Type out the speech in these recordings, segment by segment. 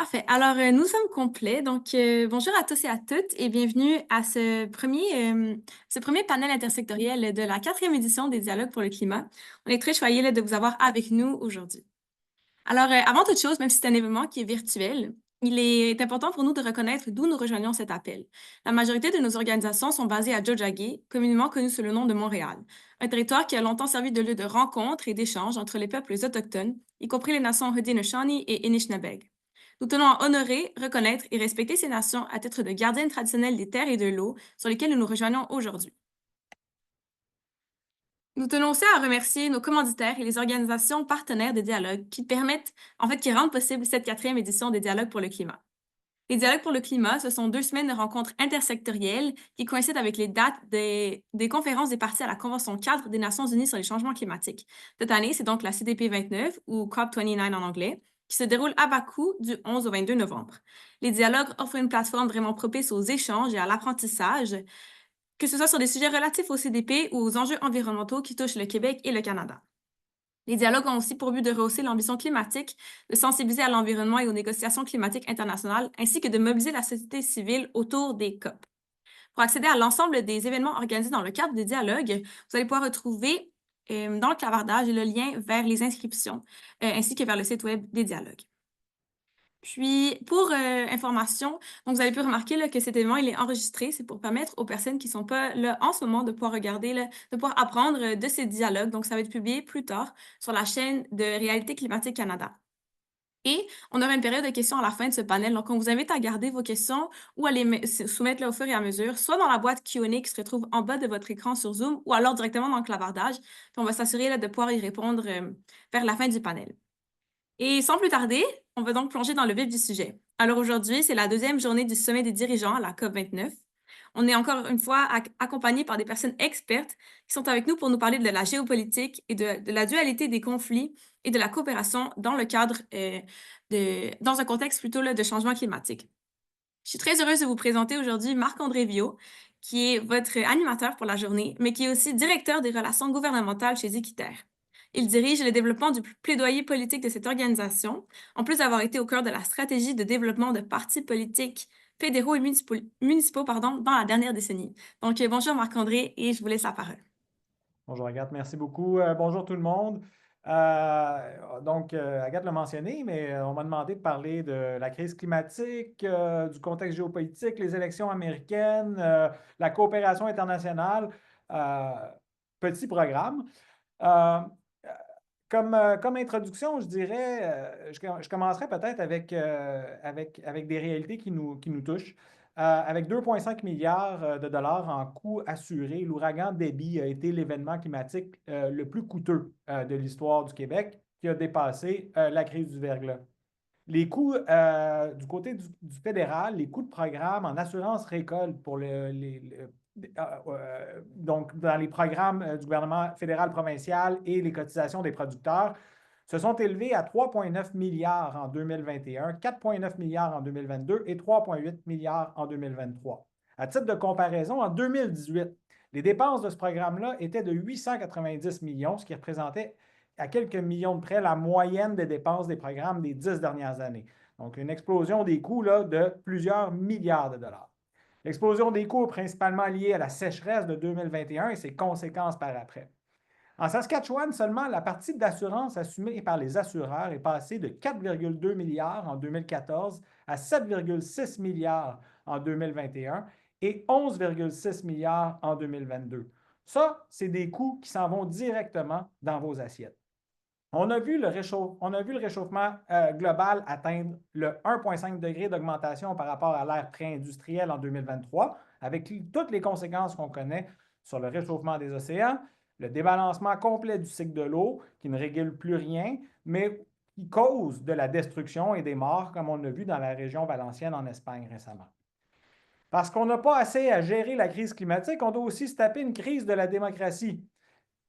Parfait. Alors, nous sommes complets. Donc, bonjour à tous et à toutes et bienvenue à ce premier panel intersectoriel de la quatrième édition des Dialogues pour le climat. On est très choyés là, de vous avoir avec nous aujourd'hui. Alors, avant toute chose, même si c'est un événement qui est virtuel, il est important pour nous de reconnaître d'où nous rejoignons cet appel. La majorité de nos organisations sont basées à Tiohtià:ke, communément connu sous le nom de Montréal, un territoire qui a longtemps servi de lieu de rencontre et d'échange entre les peuples autochtones, y compris les nations Haudenosaunee et Anishinaabe. Nous tenons à honorer, reconnaître et respecter ces nations à titre de gardiennes traditionnelles des terres et de l'eau sur lesquelles nous nous rejoignons aujourd'hui. Nous tenons aussi à remercier nos commanditaires et les organisations partenaires des dialogues qui permettent, qui rendent possible cette quatrième édition des Dialogues pour le climat. Les Dialogues pour le climat, ce sont 2 semaines de rencontres intersectorielles qui coïncident avec les dates des conférences des parties à la Convention cadre des Nations unies sur les changements climatiques. Cette année, c'est donc la CDP 29 ou COP29 en anglais, qui se déroule à Bakou du 11 au 22 novembre. Les dialogues offrent une plateforme vraiment propice aux échanges et à l'apprentissage, que ce soit sur des sujets relatifs au CDP ou aux enjeux environnementaux qui touchent le Québec et le Canada. Les dialogues ont aussi pour but de rehausser l'ambition climatique, de sensibiliser à l'environnement et aux négociations climatiques internationales, ainsi que de mobiliser la société civile autour des COP. Pour accéder à l'ensemble des événements organisés dans le cadre des dialogues, vous allez pouvoir retrouver dans le clavardage le lien vers les inscriptions, ainsi que vers le site web des dialogues. Puis, pour information, donc vous avez pu remarquer là, que cet événement, il est enregistré. C'est pour permettre aux personnes qui ne sont pas là en ce moment de pouvoir regarder, là, de pouvoir apprendre de ces dialogues. Donc, ça va être publié plus tard sur la chaîne de Réalité climatique Canada. Et on aura une période de questions à la fin de ce panel. Donc, on vous invite à garder vos questions ou à les soumettre là, au fur et à mesure, soit dans la boîte Q&A qui se retrouve en bas de votre écran sur Zoom ou alors directement dans le clavardage. Puis, on va s'assurer là, de pouvoir y répondre vers la fin du panel. Et sans plus tarder, on va donc plonger dans le vif du sujet. Alors aujourd'hui, c'est la deuxième journée du sommet des dirigeants, la COP29. On est encore une fois accompagné par des personnes expertes qui sont avec nous pour nous parler de la géopolitique et de la dualité des conflits et de la coopération dans le cadre, dans un contexte plutôt là, de changement climatique. Je suis très heureuse de vous présenter aujourd'hui Marc-André Viault, qui est votre animateur pour la journée, mais qui est aussi directeur des relations gouvernementales chez Équiterre. Il dirige le développement du plaidoyer politique de cette organisation, en plus d'avoir été au cœur de la stratégie de développement de partis politiques fédéraux et municipaux dans la dernière décennie. Donc, bonjour Marc-André et je vous laisse la parole. Bonjour Agathe, merci beaucoup. Bonjour tout le monde. Agathe l'a mentionné, mais on m'a demandé de parler de la crise climatique, du contexte géopolitique, les élections américaines, la coopération internationale. Euh, Petit programme. Euh, comme introduction, je dirais, je commencerai peut-être avec des réalités qui nous touchent. Avec 2,5 milliards de dollars en coûts assurés, l'ouragan Debby a été l'événement climatique le plus coûteux de l'histoire du Québec, qui a dépassé la crise du verglas. Les coûts du côté du fédéral, les coûts de programme en assurance récolte pour donc dans les programmes du gouvernement fédéral, provincial et les cotisations des producteurs se sont élevés à 3,9 milliards en 2021, 4,9 milliards en 2022 et 3,8 milliards en 2023. À titre de comparaison, en 2018, les dépenses de ce programme-là étaient de 890 millions, ce qui représentait à quelques millions de près la moyenne des dépenses des programmes des 10 dernières années. Donc, une explosion des coûts là, de plusieurs milliards de dollars. L'explosion des coûts est principalement liée à la sécheresse de 2021 et ses conséquences par après. En Saskatchewan, seulement la partie d'assurance assumée par les assureurs est passée de 4,2 milliards en 2014 à 7,6 milliards en 2021 et 11,6 milliards en 2022. Ça, c'est des coûts qui s'en vont directement dans vos assiettes. On a vu le réchauffement global atteindre le 1,5 degré d'augmentation par rapport à l'ère pré-industrielle en 2023, avec toutes les conséquences qu'on connaît sur le réchauffement des océans, le débalancement complet du cycle de l'eau qui ne régule plus rien, mais qui cause de la destruction et des morts, comme on a vu dans la région valencienne en Espagne récemment. Parce qu'on n'a pas assez à gérer la crise climatique, on doit aussi se taper une crise de la démocratie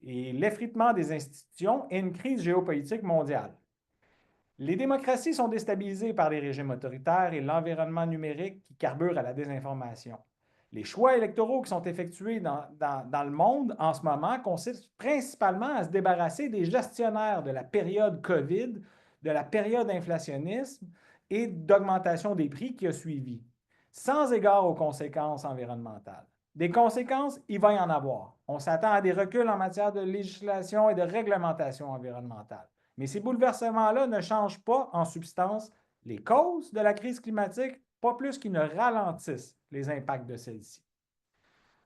et l'effritement des institutions et une crise géopolitique mondiale. Les démocraties sont déstabilisées par les régimes autoritaires et l'environnement numérique qui carbure à la désinformation. Les choix électoraux qui sont effectués dans le monde en ce moment consistent principalement à se débarrasser des gestionnaires de la période COVID, de la période inflationniste et d'augmentation des prix qui a suivi, sans égard aux conséquences environnementales. Des conséquences, il va y en avoir. On s'attend à des reculs en matière de législation et de réglementation environnementale. Mais ces bouleversements-là ne changent pas en substance les causes de la crise climatique, pas plus qu'ils ne ralentissent les impacts de celle-ci.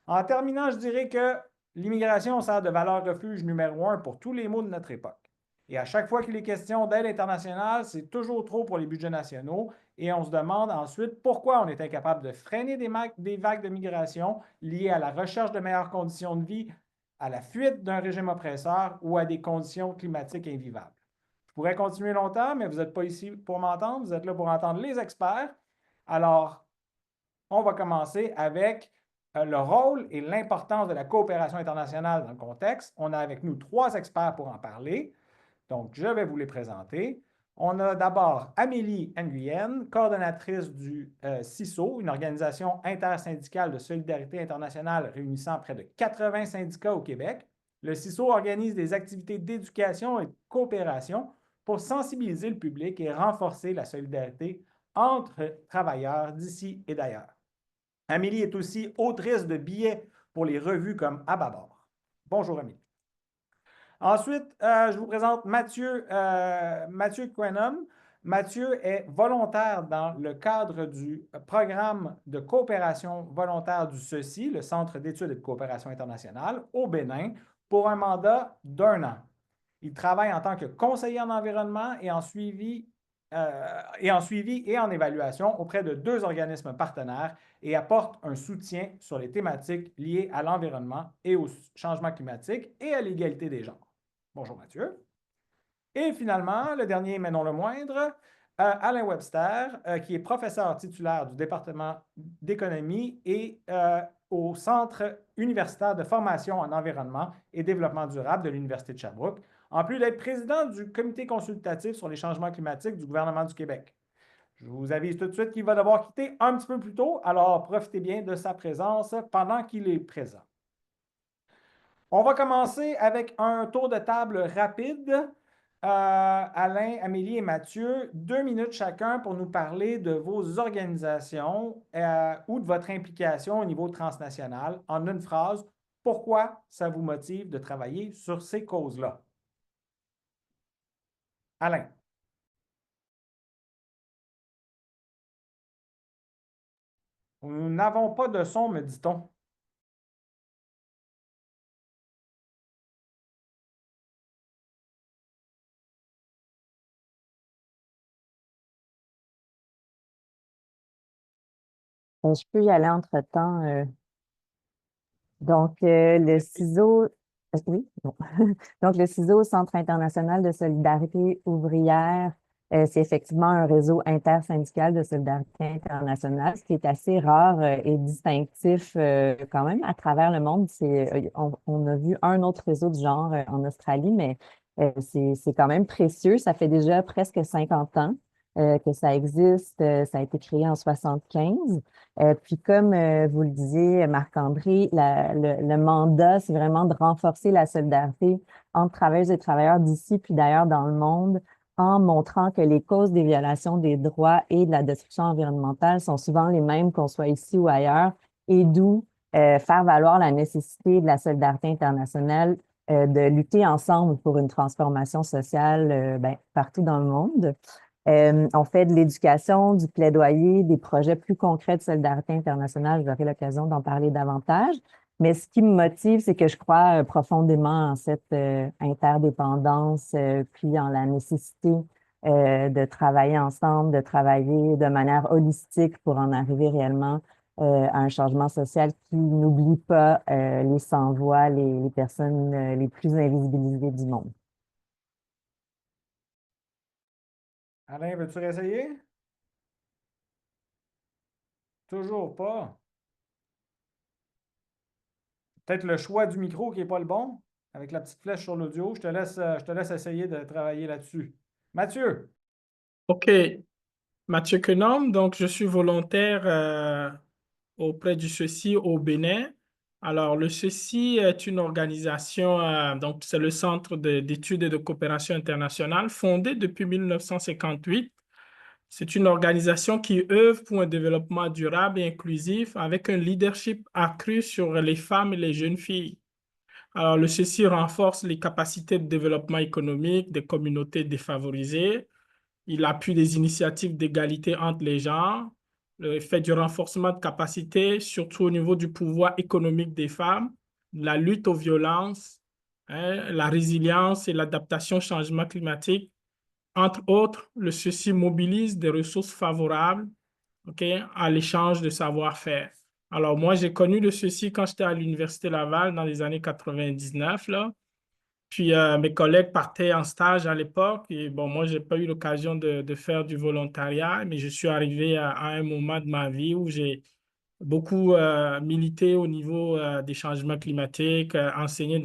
En terminant, je dirais que l'immigration sert de valeur refuge numéro 1 pour tous les maux de notre époque. Et à chaque fois qu'il est question d'aide internationale, c'est toujours trop pour les budgets nationaux. Et on se demande ensuite pourquoi on est incapable de freiner des vagues de migration liées à la recherche de meilleures conditions de vie, à la fuite d'un régime oppresseur ou à des conditions climatiques invivables. Je pourrais continuer longtemps, mais vous n'êtes pas ici pour m'entendre, vous êtes là pour entendre les experts. Alors, on va commencer avec le rôle et l'importance de la coopération internationale dans le contexte. On a avec nous 3 experts pour en parler. Donc, je vais vous les présenter. On a d'abord Amélie Nguyen, coordonnatrice du CISO, une organisation intersyndicale de solidarité internationale réunissant près de 80 syndicats au Québec. Le CISO organise des activités d'éducation et de coopération pour sensibiliser le public et renforcer la solidarité entre travailleurs d'ici et d'ailleurs. Amélie est aussi autrice de billets pour les revues comme Ababord. Bonjour Amélie. Ensuite, je vous présente Mathieu Quenum. Mathieu est volontaire dans le cadre du programme de coopération volontaire du CECI, le Centre d'études et de coopération internationale, au Bénin, pour un mandat d'1 an. Il travaille en tant que conseiller en environnement et en suivi et en évaluation auprès de 2 organismes partenaires et apporte un soutien sur les thématiques liées à l'environnement et au changement climatique et à l'égalité des genres. Bonjour Mathieu. Et finalement, le dernier, mais non le moindre, Alain Webster, qui est professeur titulaire du département d'économie et au Centre universitaire de formation en environnement et développement durable de l'Université de Sherbrooke, en plus d'être président du comité consultatif sur les changements climatiques du gouvernement du Québec. Je vous avise tout de suite qu'il va devoir quitter un petit peu plus tôt, alors profitez bien de sa présence pendant qu'il est présent. On va commencer avec un tour de table rapide. Alain, Amélie et Mathieu, 2 minutes chacun pour nous parler de vos organisations ou de votre implication au niveau transnational. En une phrase, pourquoi ça vous motive de travailler sur ces causes-là? Alain. Nous n'avons pas de son, me dit-on. Je peux y aller entre-temps. Donc, le CISO, oui, bon. Donc, le CISO, Centre international de solidarité ouvrière, c'est effectivement un réseau intersyndical de solidarité internationale, ce qui est assez rare et distinctif quand même à travers le monde. On a vu un autre réseau du genre en Australie, mais c'est quand même précieux. Ça fait déjà presque 50 ans que ça existe. Ça a été créé en 75. Puis comme vous le disiez, Marc-André, le mandat, c'est vraiment de renforcer la solidarité entre travailleuses et travailleurs d'ici puis d'ailleurs dans le monde en montrant que les causes des violations des droits et de la destruction environnementale sont souvent les mêmes qu'on soit ici ou ailleurs et d'où faire valoir la nécessité de la solidarité internationale de lutter ensemble pour une transformation sociale partout dans le monde. On fait de l'éducation, du plaidoyer, des projets plus concrets de solidarité internationale. J'aurai l'occasion d'en parler davantage. Mais ce qui me motive, c'est que je crois profondément en cette interdépendance, puis en la nécessité de travailler ensemble, de travailler de manière holistique pour en arriver réellement à un changement social qui n'oublie pas les sans-voix, les personnes les plus invisibilisées du monde. Alain, veux-tu réessayer? Toujours pas. Peut-être le choix du micro qui n'est pas le bon, avec la petite flèche sur l'audio. Je te laisse essayer de travailler là-dessus. Mathieu. OK, Mathieu Quenom, donc je suis volontaire auprès du CECI au Bénin. Alors, le CECI est une organisation, donc c'est le Centre d'études et de coopération internationale, fondé depuis 1958 C'est une organisation qui œuvre pour un développement durable et inclusif avec un leadership accru sur les femmes et les jeunes filles. Alors, le ceci renforce les capacités de développement économique des communautés défavorisées. Il appuie des initiatives d'égalité entre les genres, fait du renforcement de capacités, surtout au niveau du pouvoir économique des femmes, la lutte aux violences, hein, la résilience et l'adaptation au changement climatique. Entre autres, le ceci mobilise des ressources favorables, OK, à l'échange de savoir-faire. Alors, moi, j'ai connu le ceci quand j'étais à l'Université Laval dans les années 99, là. Puis, mes collègues partaient en stage à l'époque. Et bon, moi, j'ai pas eu l'occasion de faire du volontariat, mais je suis arrivé à un moment de ma vie où j'ai beaucoup milité au niveau des changements climatiques, enseigné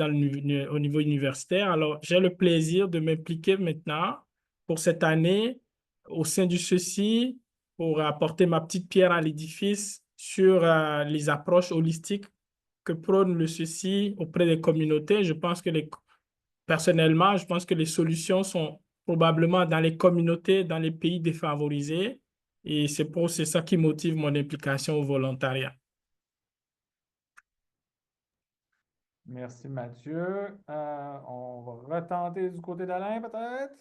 au niveau universitaire. Alors, j'ai le plaisir de m'impliquer maintenant pour cette année au sein du ceci pour apporter ma petite pierre à l'édifice sur les approches holistiques que prône le ceci auprès des communautés. Personnellement, je pense que les solutions sont probablement dans les communautés, dans les pays défavorisés. Et c'est ça qui motive mon implication au volontariat. Merci, Mathieu. On va retenter du côté d'Alain, peut-être?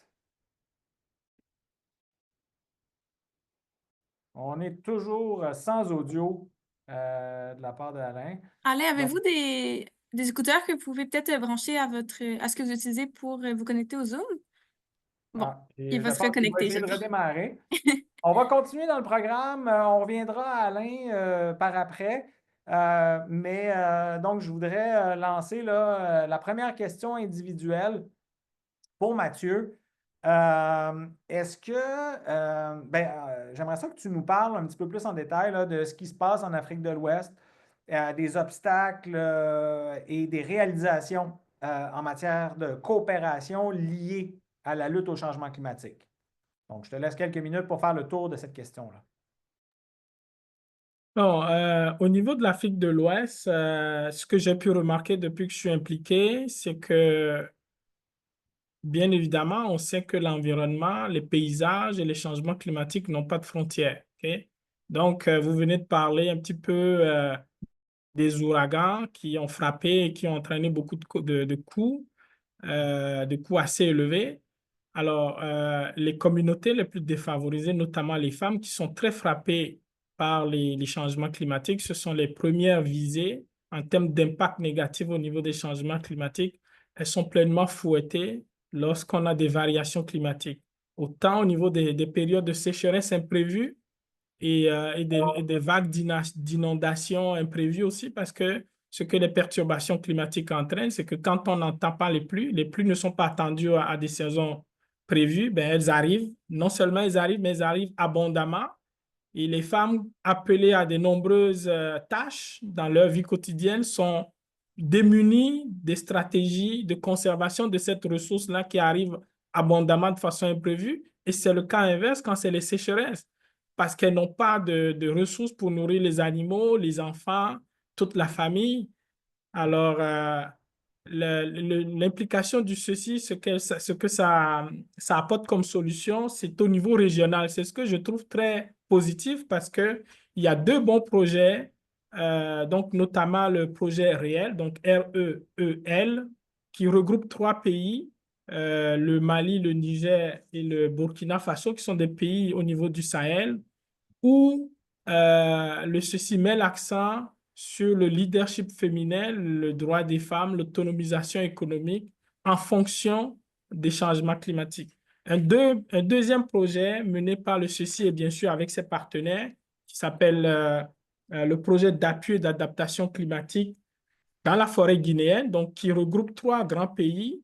On est toujours sans audio de la part d'Alain. Alain, Donc, avez-vous des écouteurs que vous pouvez peut-être brancher à ce que vous utilisez pour vous connecter au Zoom? Bon, et il je va se pense qu'il va reconnecter, je essayer de crois. redémarrer. On va continuer dans le programme. On reviendra à Alain par après. Donc, je voudrais lancer là, la première question individuelle pour Mathieu. Est-ce que, j'aimerais ça que tu nous parles un petit peu plus en détail là, de ce qui se passe en Afrique de l'Ouest, des obstacles et des réalisations en matière de coopération liées à la lutte au changement climatique. Donc, je te laisse quelques minutes pour faire le tour de cette question-là. Bon, au niveau de l'Afrique de l'Ouest, ce que j'ai pu remarquer depuis que je suis impliqué, c'est que, bien évidemment, on sait que l'environnement, les paysages et les changements climatiques n'ont pas de frontières. OK? Donc, vous venez de parler un petit peu des ouragans qui ont frappé et qui ont entraîné beaucoup de coûts assez élevés. Alors, les communautés les plus défavorisées, notamment les femmes qui sont très frappées par les changements climatiques, ce sont les premières visées en termes d'impact négatif au niveau des changements climatiques. Elles sont pleinement fouettées lorsqu'on a des variations climatiques, autant au niveau des périodes de sécheresse imprévues et des vagues d'inondations imprévues aussi, parce que ce que les perturbations climatiques entraînent, c'est que quand on n'entend pas les pluies ne sont pas attendues à des saisons prévues, ben elles arrivent. Non seulement elles arrivent, mais elles arrivent abondamment. Et les femmes appelées à de nombreuses tâches dans leur vie quotidienne sont démunies des stratégies de conservation de cette ressource-là qui arrive abondamment de façon imprévue. Et c'est le cas inverse quand c'est les sécheresses, parce qu'elles n'ont pas de ressources pour nourrir les animaux, les enfants, toute la famille. Alors, l'implication du ceci, ce que ça apporte comme solution, c'est au niveau régional. C'est ce que je trouve très positif parce qu'il y a deux bons projets, donc notamment le projet REEL, donc REEL, qui regroupe trois pays, le Mali, le Niger et le Burkina Faso, qui sont des pays au niveau du Sahel, où le ceci met l'accent sur le leadership féminin, le droit des femmes, l'autonomisation économique en fonction des changements climatiques. Un deuxième projet mené par le ceci et bien sûr avec ses partenaires qui s'appelle le projet d'appui et d'adaptation climatique dans la forêt guinéenne, donc qui regroupe trois grands pays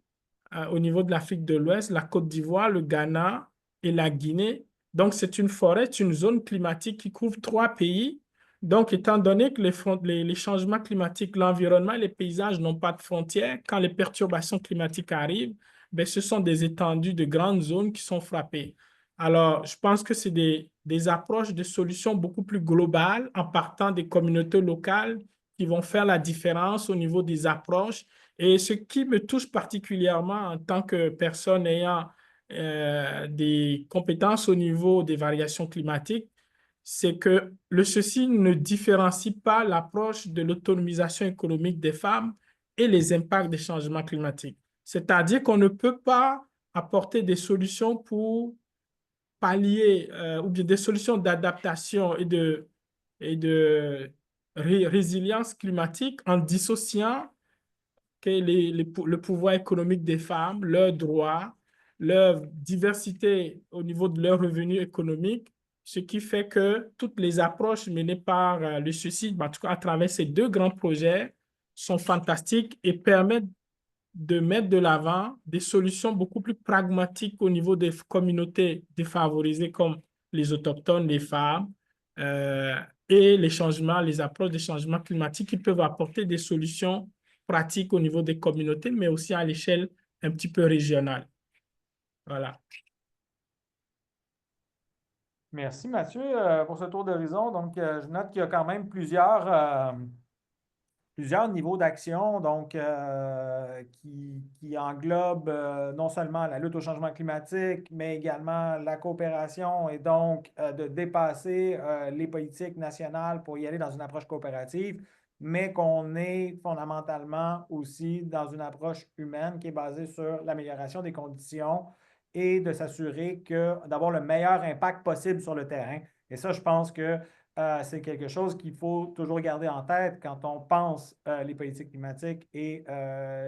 au niveau de l'Afrique de l'Ouest, la Côte d'Ivoire, le Ghana et la Guinée. Donc, c'est une forêt, c'est une zone climatique qui couvre trois pays. Donc, étant donné que les changements climatiques, l'environnement et les paysages n'ont pas de frontières, quand les perturbations climatiques arrivent, ben, ce sont des étendues de grandes zones qui sont frappées. Alors, je pense que c'est des approches de solutions beaucoup plus globales en partant des communautés locales qui vont faire la différence au niveau des approches. Et ce qui me touche particulièrement en tant que personne ayant des compétences au niveau des variations climatiques, c'est que le ceci ne différencie pas l'approche de l'autonomisation économique des femmes et les impacts des changements climatiques. C'est-à-dire qu'on ne peut pas apporter des solutions pour pallier ou bien des solutions d'adaptation et de résilience climatique en dissociant que le pouvoir économique des femmes, leurs droits, leur diversité au niveau de leurs revenus économiques, ce qui fait que toutes les approches menées par le suicide, en tout cas à travers ces deux grands projets, sont fantastiques et permettent de mettre de l'avant des solutions beaucoup plus pragmatiques au niveau des communautés défavorisées comme les autochtones, les femmes, et les changements, les approches des changements climatiques qui peuvent apporter des solutions pratiques au niveau des communautés, mais aussi à l'échelle un petit peu régionale. Voilà. Merci Mathieu pour ce tour d'horizon. Donc, je note qu'il y a quand même plusieurs niveaux d'action qui englobent non seulement la lutte au changement climatique, mais également la coopération et donc de dépasser les politiques nationales pour y aller dans une approche coopérative, mais qu'on est fondamentalement aussi dans une approche humaine qui est basée sur l'amélioration des conditions et de s'assurer d'avoir le meilleur impact possible sur le terrain. Et ça, je pense que c'est quelque chose qu'il faut toujours garder en tête quand on pense les politiques climatiques et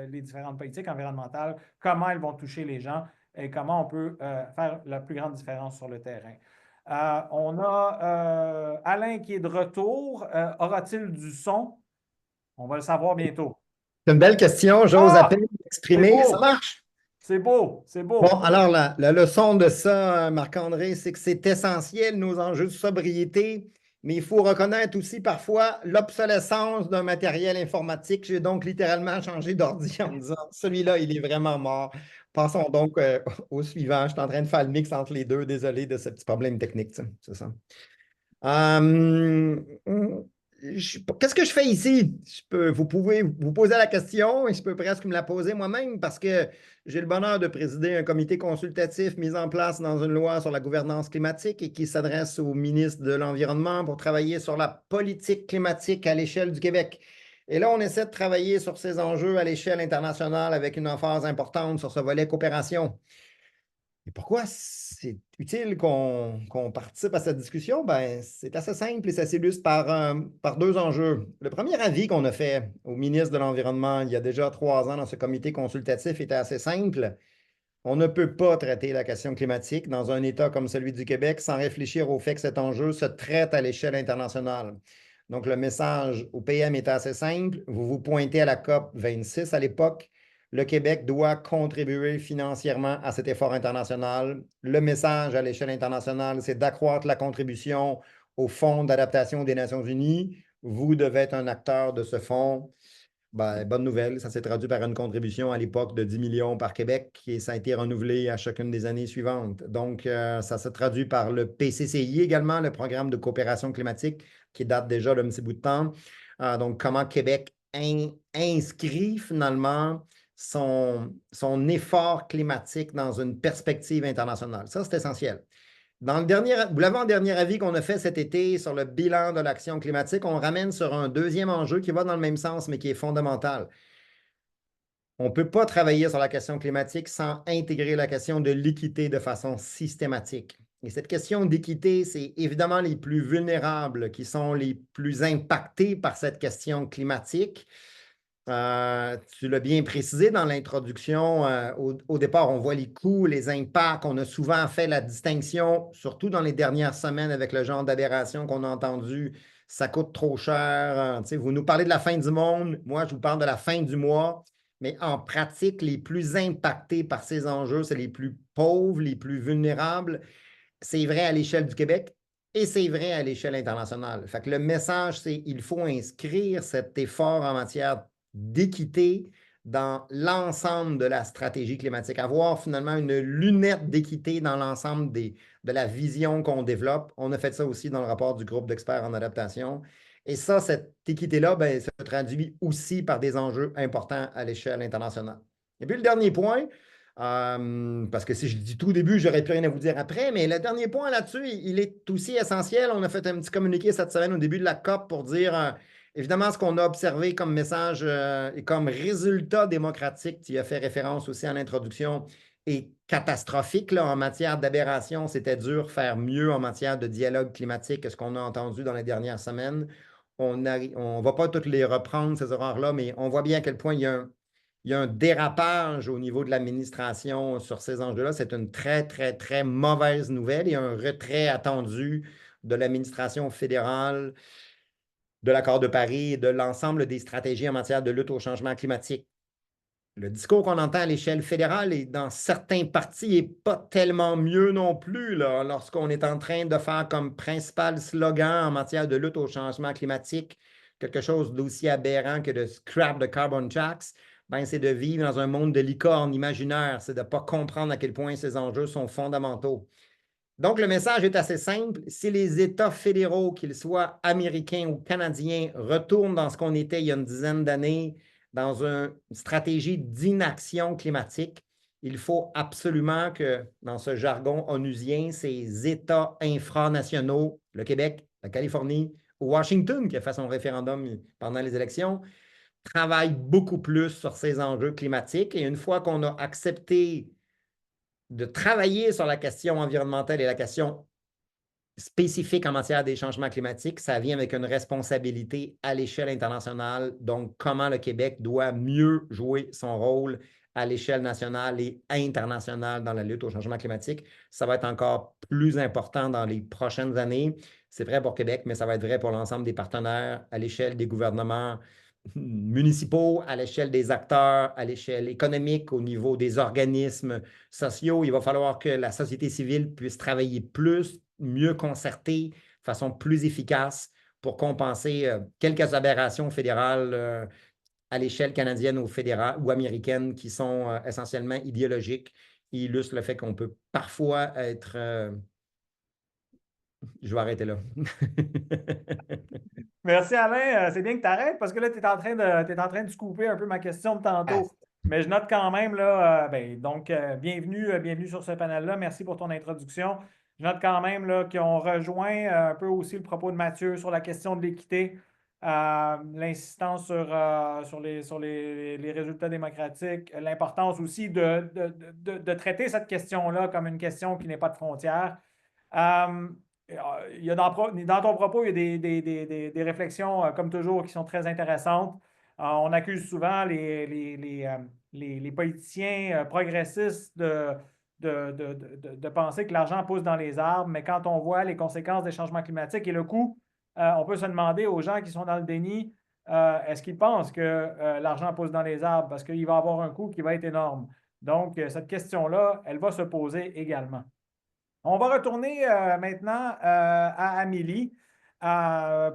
les différentes politiques environnementales, comment elles vont toucher les gens et comment on peut faire la plus grande différence sur le terrain. On a Alain qui est de retour. Aura-t-il du son? On va le savoir bientôt. C'est une belle question, j'ose à peine m'exprimer. c'est beau. Ça marche? C'est beau, c'est beau. Bon, alors la leçon de ça, Marc-André, c'est que c'est essentiel, nos enjeux de sobriété, mais il faut reconnaître aussi parfois l'obsolescence d'un matériel informatique. J'ai donc littéralement changé d'ordi en me disant, celui-là, il est vraiment mort. Passons donc au suivant. Je suis en train de faire le mix entre les deux. Désolé de ce petit problème technique, c'est ça. Qu'est-ce que je fais ici? Vous pouvez vous poser la question et je peux presque me la poser moi-même parce que j'ai le bonheur de présider un comité consultatif mis en place dans une loi sur la gouvernance climatique et qui s'adresse au ministre de l'Environnement pour travailler sur la politique climatique à l'échelle du Québec. Et là, on essaie de travailler sur ces enjeux à l'échelle internationale avec une emphase importante sur ce volet coopération. Et pourquoi c'est utile qu'on participe à cette discussion? Ben, c'est assez simple et ça s'illustre par deux enjeux. Le premier avis qu'on a fait au ministre de l'Environnement il y a déjà 3 ans dans ce comité consultatif était assez simple. On ne peut pas traiter la question climatique dans un État comme celui du Québec sans réfléchir au fait que cet enjeu se traite à l'échelle internationale. Donc, le message au PM était assez simple. Vous vous pointez à la COP 26 à l'époque. Le Québec doit contribuer financièrement à cet effort international. Le message à l'échelle internationale, c'est d'accroître la contribution au Fonds d'adaptation des Nations unies. Vous devez être un acteur de ce fonds. Ben, bonne nouvelle, ça s'est traduit par une contribution à l'époque de 10 millions par Québec et ça a été renouvelé à chacune des années suivantes. Donc, ça s'est traduit par le PCCI également, le programme de coopération climatique qui date déjà d'un petit bout de temps. Donc, comment Québec inscrit finalement son effort climatique dans une perspective internationale. Ça, c'est essentiel. Vous l'avez en dernier avis qu'on a fait cet été sur le bilan de l'action climatique, on ramène sur un deuxième enjeu qui va dans le même sens, mais qui est fondamental. On ne peut pas travailler sur la question climatique sans intégrer la question de l'équité de façon systématique. Et cette question d'équité, c'est évidemment les plus vulnérables qui sont les plus impactés par cette question climatique. Tu l'as bien précisé dans l'introduction. Au départ, on voit les coûts, les impacts. On a souvent fait la distinction, surtout dans les dernières semaines avec le genre d'aberration qu'on a entendu. Ça coûte trop cher. Vous nous parlez de la fin du monde. Moi, je vous parle de la fin du mois. Mais en pratique, les plus impactés par ces enjeux, c'est les plus pauvres, les plus vulnérables. C'est vrai à l'échelle du Québec et c'est vrai à l'échelle internationale. Fait que le message, c'est qu'il faut inscrire cet effort en matière d'équité dans l'ensemble de la stratégie climatique, avoir finalement une lunette d'équité dans l'ensemble de la vision qu'on développe. On a fait ça aussi dans le rapport du groupe d'experts en adaptation. Et ça, cette équité-là, ben, se traduit aussi par des enjeux importants à l'échelle internationale. Et puis le dernier point, Parce que si je dis tout au début, j'aurais plus rien à vous dire après. Mais le dernier point là-dessus, il est aussi essentiel. On a fait un petit communiqué cette semaine au début de la COP pour dire, évidemment, ce qu'on a observé comme message et comme résultat démocratique, tu y as fait référence aussi en introduction, est catastrophique là, en matière d'aberration. C'était dur faire mieux en matière de dialogue climatique que ce qu'on a entendu dans les dernières semaines. On ne va pas toutes les reprendre, ces erreurs-là, mais on voit bien à quel point il y a un dérapage au niveau de l'administration sur ces enjeux-là. C'est une très, très, très mauvaise nouvelle et un retrait attendu de l'administration fédérale, de l'accord de Paris et de l'ensemble des stratégies en matière de lutte au changement climatique. Le discours qu'on entend à l'échelle fédérale et dans certains partis n'est pas tellement mieux non plus là, lorsqu'on est en train de faire comme principal slogan en matière de lutte au changement climatique quelque chose d'aussi aberrant que de scrap the carbon tax. Ben, c'est de vivre dans un monde de licorne imaginaire, c'est de ne pas comprendre à quel point ces enjeux sont fondamentaux. Donc, le message est assez simple. Si les États fédéraux, qu'ils soient américains ou canadiens, retournent dans ce qu'on était il y a une dizaine d'années, dans une stratégie d'inaction climatique, il faut absolument que, dans ce jargon onusien, ces États infranationaux, le Québec, la Californie, Washington, qui a fait son référendum pendant les élections, travaillent beaucoup plus sur ces enjeux climatiques. Et une fois qu'on a accepté de travailler sur la question environnementale et la question spécifique en matière des changements climatiques, ça vient avec une responsabilité à l'échelle internationale. Donc, comment le Québec doit mieux jouer son rôle à l'échelle nationale et internationale dans la lutte au changement climatique. Ça va être encore plus important dans les prochaines années. C'est vrai pour Québec, mais ça va être vrai pour l'ensemble des partenaires à l'échelle des gouvernements municipaux, à l'échelle des acteurs, à l'échelle économique, au niveau des organismes sociaux. Il va falloir que la société civile puisse travailler plus, mieux concertée, de façon plus efficace pour compenser quelques aberrations fédérales à l'échelle canadienne ou fédérale ou américaine qui sont essentiellement idéologiques et illustrent le fait qu'on peut parfois être... Je vais arrêter là. Merci Alain. C'est bien que tu arrêtes parce que là, tu es en train de scooper un peu ma question de tantôt. Mais je note quand même, là, bienvenue sur ce panel-là. Merci pour ton introduction. Je note quand même là, qu'ils ont rejoint un peu aussi le propos de Mathieu sur la question de l'équité, l'insistance sur les résultats démocratiques, l'importance aussi de traiter cette question-là comme une question qui n'est pas de frontières. Il y a dans ton propos, il y a des réflexions, comme toujours, qui sont très intéressantes. On accuse souvent les politiciens progressistes de penser que l'argent pousse dans les arbres, mais quand on voit les conséquences des changements climatiques et le coût, on peut se demander aux gens qui sont dans le déni, est-ce qu'ils pensent que l'argent pousse dans les arbres? Parce qu'il va avoir un coût qui va être énorme. Donc, cette question-là, elle va se poser également. On va retourner maintenant à Amélie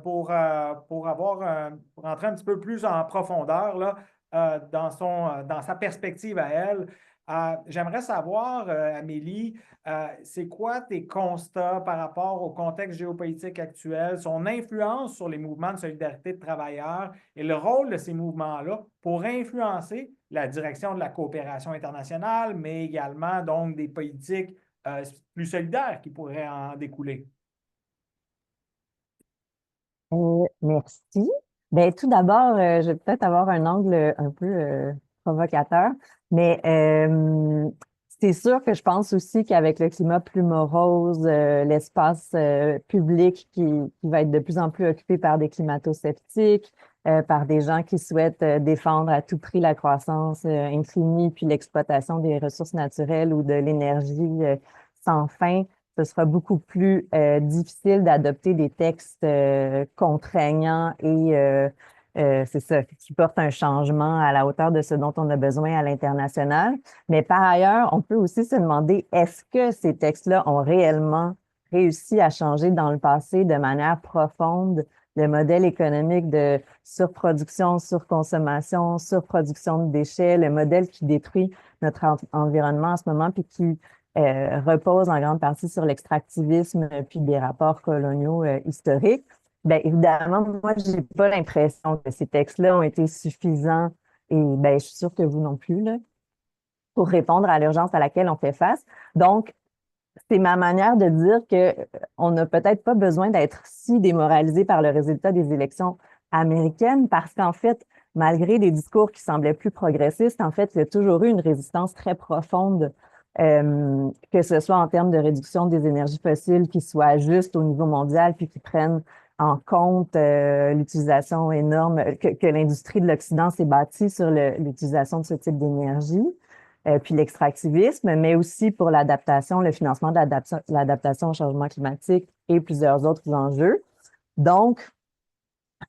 pour rentrer un petit peu plus en profondeur là, dans sa perspective à elle. J'aimerais savoir, Amélie, c'est quoi tes constats par rapport au contexte géopolitique actuel, son influence sur les mouvements de solidarité de travailleurs et le rôle de ces mouvements-là pour influencer la direction de la coopération internationale, mais également donc des politiques plus solidaire qui pourrait en découler. Merci. Ben, tout d'abord, je vais peut-être avoir un angle un peu provocateur, mais c'est sûr que je pense aussi qu'avec le climat plus morose, l'espace public qui va être de plus en plus occupé par des climato-sceptiques, par des gens qui souhaitent défendre à tout prix la croissance infinie puis l'exploitation des ressources naturelles ou de l'énergie sans fin, ce sera beaucoup plus difficile d'adopter des textes contraignants et c'est ça, qui portent un changement à la hauteur de ce dont on a besoin à l'international. Mais par ailleurs, on peut aussi se demander, est-ce que ces textes-là ont réellement réussi à changer dans le passé de manière profonde le modèle économique de surproduction, surconsommation, surproduction de déchets, le modèle qui détruit notre environnement en ce moment, puis qui repose en grande partie sur l'extractivisme puis des rapports coloniaux historiques. Bien, évidemment, moi, je n'ai pas l'impression que ces textes-là ont été suffisants et bien, je suis sûre que vous non plus, là. pour répondre à l'urgence à laquelle on fait face. Donc, c'est ma manière de dire qu'on n'a peut-être pas besoin d'être si démoralisé par le résultat des élections américaines parce qu'en fait, malgré des discours qui semblaient plus progressistes, en fait, il y a toujours eu une résistance très profonde, que ce soit en termes de réduction des énergies fossiles qui soient justes au niveau mondial puis qui prennent en compte l'utilisation énorme que l'industrie de l'Occident s'est bâtie sur l'utilisation de ce type d'énergie. Puis l'extractivisme, mais aussi pour l'adaptation, le financement de l'adaptation au changement climatique et plusieurs autres enjeux. Donc,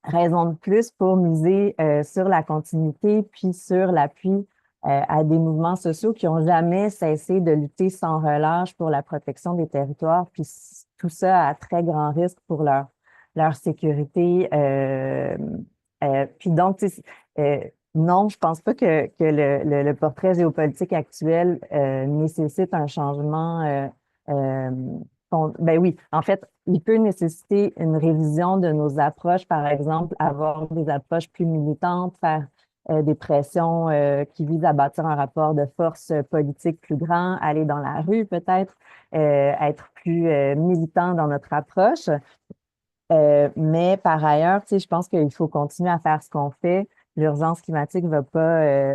raison de plus pour miser sur la continuité puis sur l'appui à des mouvements sociaux qui n'ont jamais cessé de lutter sans relâche pour la protection des territoires, puis tout ça à très grand risque pour leur sécurité. Puis donc, non, je pense pas que le portrait géopolitique actuel nécessite un changement. Euh, ben oui, en fait, il peut nécessiter une révision de nos approches, par exemple, avoir des approches plus militantes, faire des pressions qui visent à bâtir un rapport de force politique plus grand, aller dans la rue peut-être, être plus militant dans notre approche. Mais par ailleurs, tu sais, je pense qu'il faut continuer à faire ce qu'on fait. L'urgence climatique va pas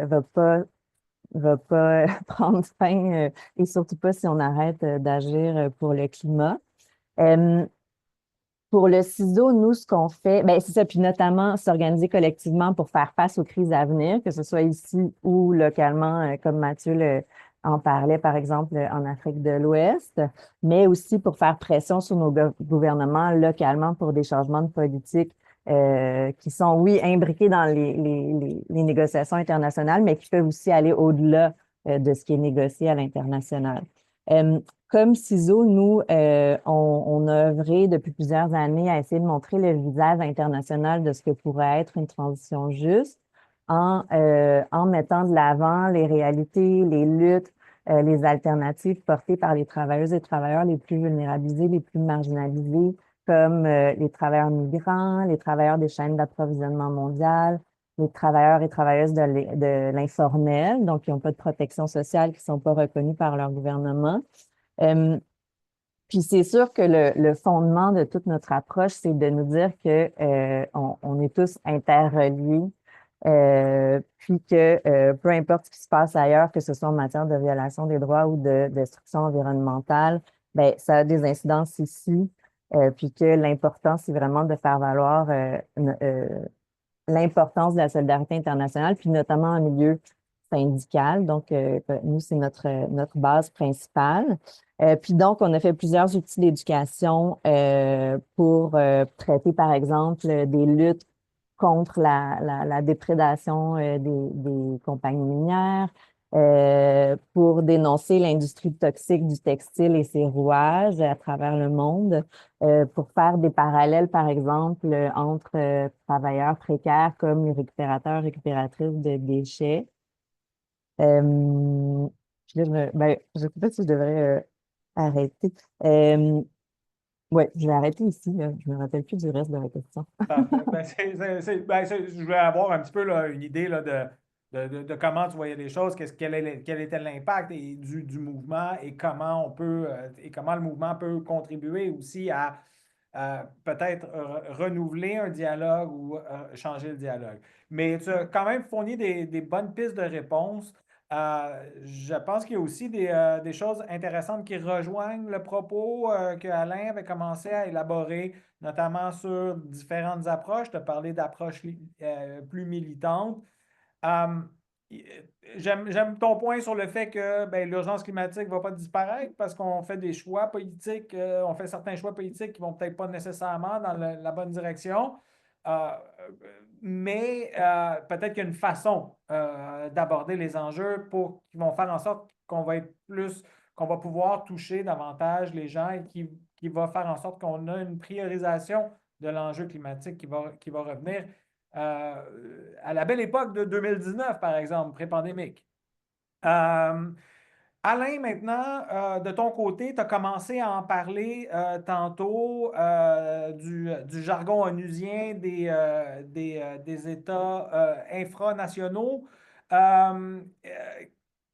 prendre fin et surtout pas si on arrête d'agir pour le climat. Euh, pour le CISO, nous, ce qu'on fait, ben, c'est ça, puis notamment s'organiser collectivement pour faire face aux crises à venir, que ce soit ici ou localement, comme Mathieu en parlait, par exemple, en Afrique de l'Ouest, mais aussi pour faire pression sur nos gouvernements localement pour des changements de politique qui sont, oui, imbriqués dans les négociations internationales, mais qui peuvent aussi aller au-delà de ce qui est négocié à l'international. Comme CISO, nous, on a œuvré depuis plusieurs années à essayer de montrer le visage international de ce que pourrait être une transition juste en mettant de l'avant les réalités, les luttes, les alternatives portées par les travailleuses et travailleurs les plus vulnérabilisés, les plus marginalisés, comme les travailleurs migrants, les travailleurs des chaînes d'approvisionnement mondiales, les travailleurs et travailleuses de l'informel, donc qui n'ont pas de protection sociale, qui ne sont pas reconnus par leur gouvernement. Puis c'est sûr que le fondement de toute notre approche, c'est de nous dire que on est tous interreliés, puis que peu importe ce qui se passe ailleurs, que ce soit en matière de violation des droits ou de destruction environnementale, ben ça a des incidences ici, puis que l'important, c'est vraiment de faire valoir l'importance de la solidarité internationale, puis notamment en milieu syndical. Donc, nous, c'est notre base principale. Puis donc, on a fait plusieurs outils d'éducation pour traiter, par exemple, des luttes contre la déprédation des compagnies minières, pour dénoncer l'industrie toxique du textile et ses rouages à travers le monde, pour faire des parallèles, par exemple, entre travailleurs précaires comme les récupérateurs, récupératrices de déchets. Puis là, je sais pas si je devrais arrêter. Oui, je vais arrêter ici. Là. Je me rappelle plus du reste de la question. Parfait. Je voulais avoir un petit peu là, une idée là, de comment tu voyais les choses, quel était l'impact du mouvement et comment on peut et comment le mouvement peut contribuer aussi à peut-être renouveler un dialogue ou changer le dialogue. Mais tu as quand même fourni des bonnes pistes de réponse. Je pense qu'il y a aussi des choses intéressantes qui rejoignent le propos que Alain avait commencé à élaborer, notamment sur différentes approches. Tu as parlé d'approches plus militantes. Euh, J'aime ton point sur le fait que ben, l'urgence climatique ne va pas disparaître parce qu'on fait des choix politiques, on fait certains choix politiques qui ne vont peut-être pas nécessairement dans la bonne direction. Euh, mais peut-être qu'il y a une façon d'aborder les enjeux qui vont faire en sorte qu'on va être plus, qu'on va pouvoir toucher davantage les gens et qui va faire en sorte qu'on a une priorisation de l'enjeu climatique qui va revenir à la belle époque de 2019, par exemple, pré-pandémique. Alain, maintenant, de ton côté, tu as commencé à en parler tantôt du jargon onusien des États infranationaux.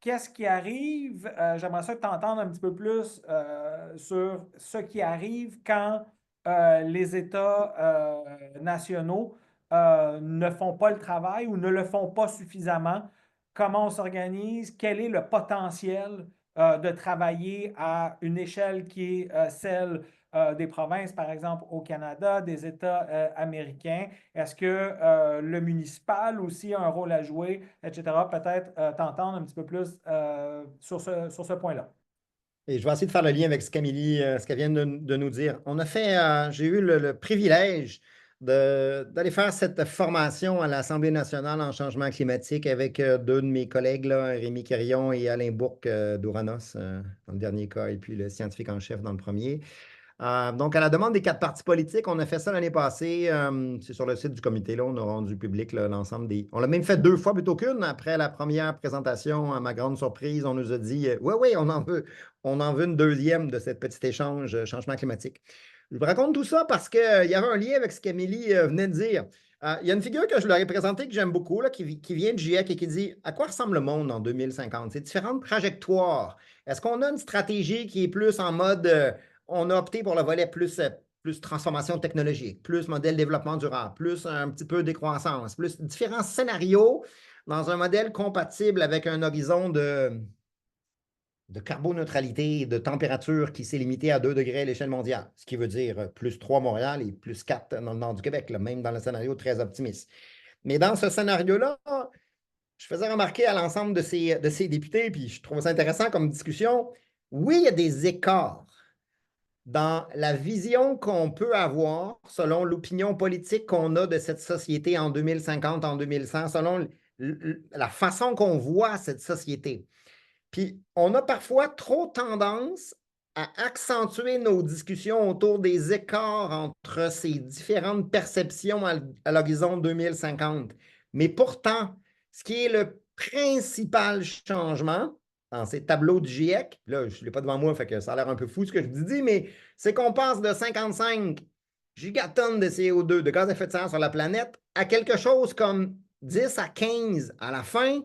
qu'est-ce qui arrive? J'aimerais ça t'entendre un petit peu plus sur ce qui arrive quand les États nationaux ne font pas le travail ou ne le font pas suffisamment. Comment on s'organise? Quel est le potentiel de travailler à une échelle qui est celle des provinces, par exemple, au Canada, des États américains? Est-ce que le municipal aussi a un rôle à jouer, etc.? Peut-être t'entendre un petit peu plus sur ce point-là. Et je vais essayer de faire le lien avec ce ce qu'elle vient de nous dire. J'ai eu le privilège d'aller faire cette formation à l'Assemblée nationale en changement climatique avec deux de mes collègues, là, Rémi Quirion et Alain Bourque d'Ouranos, dans le dernier cas, et puis le scientifique en chef dans le premier. Donc, à la demande des 4 partis politiques, on a fait ça l'année passée. C'est sur le site du comité, là, on a rendu public l'ensemble des. On l'a même fait 2 fois plutôt qu'une. Après la première présentation, à ma grande surprise, on nous a dit oui, on en veut une deuxième de cet petit échange changement climatique. Je vous raconte tout ça parce qu'il y avait un lien avec ce qu'Émilie venait de dire. Il y a une figure que je leur ai présentée que j'aime beaucoup, là, qui vient de GIEC et qui dit à quoi ressemble le monde en 2050? C'est différentes trajectoires. Est-ce qu'on a une stratégie qui est plus en mode. On a opté pour le volet plus transformation technologique, plus modèle développement durable, plus un petit peu décroissance, plus différents scénarios dans un modèle compatible avec un horizon de carboneutralité, de température qui s'est limité à 2 degrés à l'échelle mondiale, ce qui veut dire plus 3 Montréal et plus 4 dans le nord du Québec, là, même dans le scénario très optimiste. Mais dans ce scénario-là, je faisais remarquer à l'ensemble de ces députés, puis je trouve ça intéressant comme discussion, oui, il y a des écarts dans la vision qu'on peut avoir selon l'opinion politique qu'on a de cette société en 2050, en 2100, selon la façon qu'on voit cette société. Puis, on a parfois trop tendance à accentuer nos discussions autour des écarts entre ces différentes perceptions à l'horizon 2050. Mais pourtant, ce qui est le principal changement dans ces tableaux du GIEC, là, je ne l'ai pas devant moi, fait que ça a l'air un peu fou ce que je vous dis, mais c'est qu'on passe de 55 gigatonnes de CO2, de gaz à effet de serre sur la planète, à quelque chose comme 10 à 15 à la fin.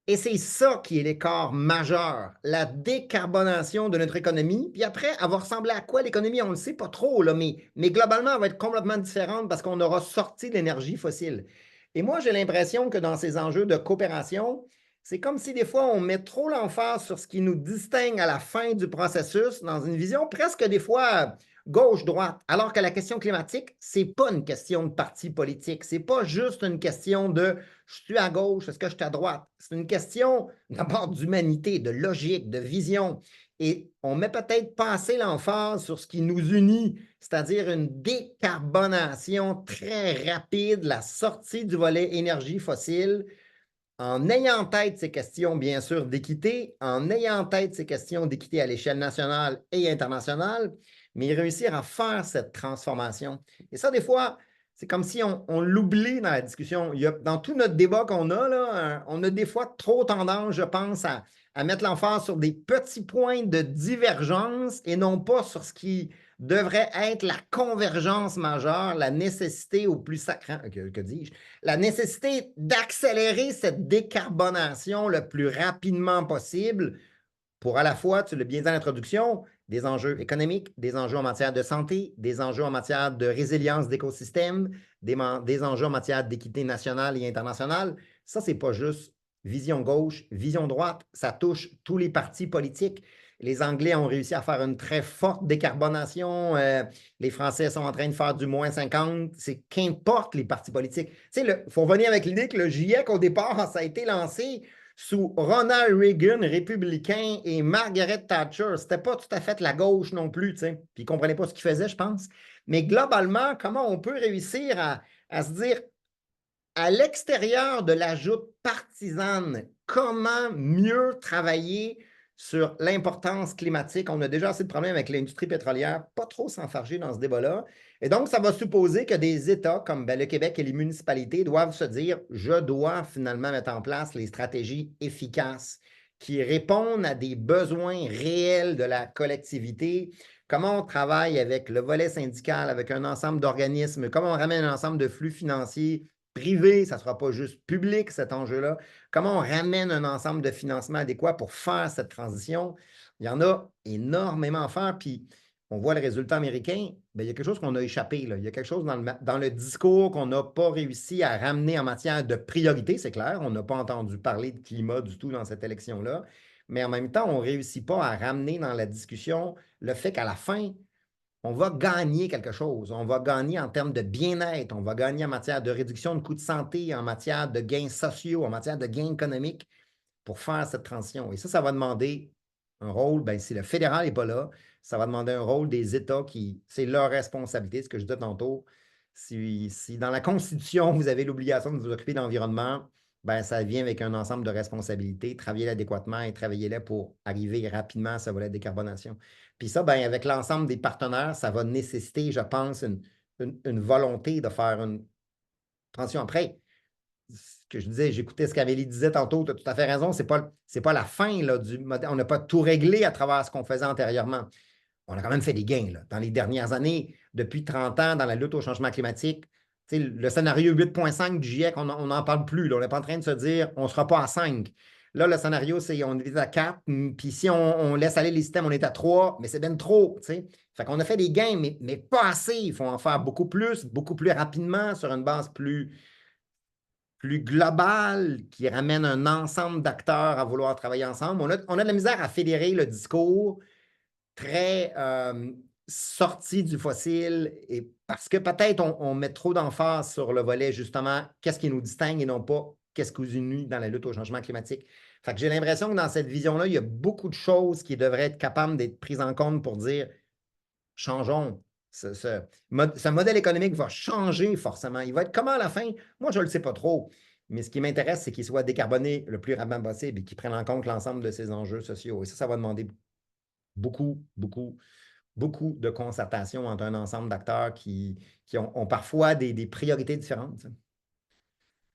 Et c'est ça qui est l'écart majeur, la décarbonation de notre économie. Puis après, elle va ressembler à quoi l'économie? On ne le sait pas trop, là, mais globalement, elle va être complètement différente parce qu'on aura sorti de l'énergie fossile. Et moi, j'ai l'impression que dans ces enjeux de coopération, c'est comme si des fois, on met trop l'emphase sur ce qui nous distingue à la fin du processus dans une vision presque des fois gauche-droite, alors que la question climatique, ce n'est pas une question de parti politique. Ce n'est pas juste une question de je suis à gauche, est-ce que je suis à droite? C'est une question d'abord d'humanité, de logique, de vision. Et on met peut-être pas assez l'emphase sur ce qui nous unit, c'est-à-dire une décarbonation très rapide, la sortie du volet énergie fossile, en ayant en tête ces questions, bien sûr, d'équité, en ayant en tête ces questions d'équité à l'échelle nationale et internationale, mais réussir à faire cette transformation. Et ça, des fois, c'est comme si on l'oublie dans la discussion. Dans tout notre débat qu'on a, là, on a des fois trop tendance, je pense, à mettre l'emphase sur des petits points de divergence et non pas sur ce qui devrait être la convergence majeure, la nécessité au plus sacrant, que dis-je, la nécessité d'accélérer cette décarbonation le plus rapidement possible pour à la fois, tu l'as bien dit en introduction, des enjeux économiques, des enjeux en matière de santé, des enjeux en matière de résilience d'écosystèmes, des enjeux en matière d'équité nationale et internationale. Ça, ce n'est pas juste vision gauche, vision droite, ça touche tous les partis politiques. Les Anglais ont réussi à faire une très forte décarbonation. Les Français sont en train de faire du moins 50. C'est qu'importe les partis politiques. Tu sais, il faut revenir avec l'idée que le GIEC, au départ, ça a été lancé sous Ronald Reagan, républicain, et Margaret Thatcher. Ce n'était pas tout à fait la gauche non plus, tu sais. Puis ils ne comprenaient pas ce qu'ils faisaient, je pense. Mais globalement, comment on peut réussir à se dire, à l'extérieur de la joute partisane, comment mieux travailler sur l'importance climatique? On a déjà assez de problèmes avec l'industrie pétrolière, pas trop s'enfarger dans ce débat-là. Et donc, ça va supposer que des États comme le Québec et les municipalités doivent se dire, je dois finalement mettre en place les stratégies efficaces qui répondent à des besoins réels de la collectivité. Comment on travaille avec le volet syndical, avec un ensemble d'organismes, comment on ramène un ensemble de flux financiers privé, ça ne sera pas juste public, cet enjeu-là. Comment on ramène un ensemble de financement adéquat pour faire cette transition? Il y en a énormément à faire, puis on voit le résultat américain, bien, il y a quelque chose qu'on a échappé, là. Il y a quelque chose dans le discours qu'on n'a pas réussi à ramener en matière de priorité, c'est clair. On n'a pas entendu parler de climat du tout dans cette élection-là. Mais en même temps, on ne réussit pas à ramener dans la discussion le fait qu'à la fin, on va gagner quelque chose. On va gagner en termes de bien-être, on va gagner en matière de réduction de coûts de santé, en matière de gains sociaux, en matière de gains économiques pour faire cette transition. Et ça va demander un rôle, bien, si le fédéral n'est pas là, ça va demander un rôle des États qui, c'est leur responsabilité, ce que je disais tantôt. Si dans la Constitution, vous avez l'obligation de vous occuper de l'environnement, ben, ça vient avec un ensemble de responsabilités, travailler adéquatement et travailler là pour arriver rapidement à ce volet de décarbonation. Puis ça, ben, avec l'ensemble des partenaires, ça va nécessiter, je pense, une volonté de faire une transition. Après, ce que je disais, j'écoutais ce qu'Amélie disait tantôt, tu as tout à fait raison, c'est pas la fin là, du modèle. On n'a pas tout réglé à travers ce qu'on faisait antérieurement. On a quand même fait des gains là. Dans les dernières années, depuis 30 ans, dans la lutte au changement climatique. Le scénario 8.5 du GIEC, on n'en parle plus. Là. On n'est pas en train de se dire on ne sera pas à 5. Là, le scénario, c'est on est à 4, puis si on laisse aller les systèmes, on est à 3, mais c'est bien trop. T'sais. Fait qu'on a fait des gains, mais pas assez. Il faut en faire beaucoup plus rapidement, sur une base plus globale, qui ramène un ensemble d'acteurs à vouloir travailler ensemble. On a de la misère à fédérer le discours très sorti du fossile, et parce que peut-être on met trop d'emphase sur le volet, justement, qu'est-ce qui nous distingue et non pas qu'est-ce qui nous unit dans la lutte au changement climatique. Fait que j'ai l'impression que dans cette vision-là, il y a beaucoup de choses qui devraient être capables d'être prises en compte pour dire changeons. Ce modèle économique va changer forcément. Il va être comment à la fin? Moi, je ne le sais pas trop. Mais ce qui m'intéresse, c'est qu'il soit décarboné le plus rapidement possible et qu'il prenne en compte l'ensemble de ces enjeux sociaux. Et ça va demander beaucoup de concertation entre un ensemble d'acteurs qui ont parfois des priorités différentes.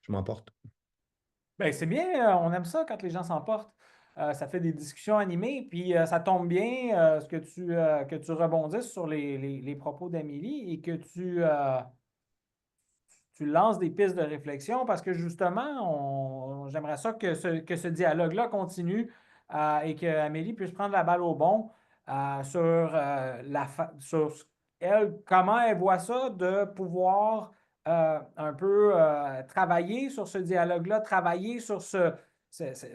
Je m'emporte. Bien, c'est bien, on aime ça quand les gens s'emportent. Ça fait des discussions animées, puis ça tombe bien que tu rebondisses sur les propos d'Amélie et que tu lances des pistes de réflexion parce que justement, j'aimerais ça que ce dialogue-là continue et qu'Amélie puisse prendre la balle au bon sur elle, comment elle voit ça de pouvoir un peu travailler sur ce dialogue-là, travailler sur ce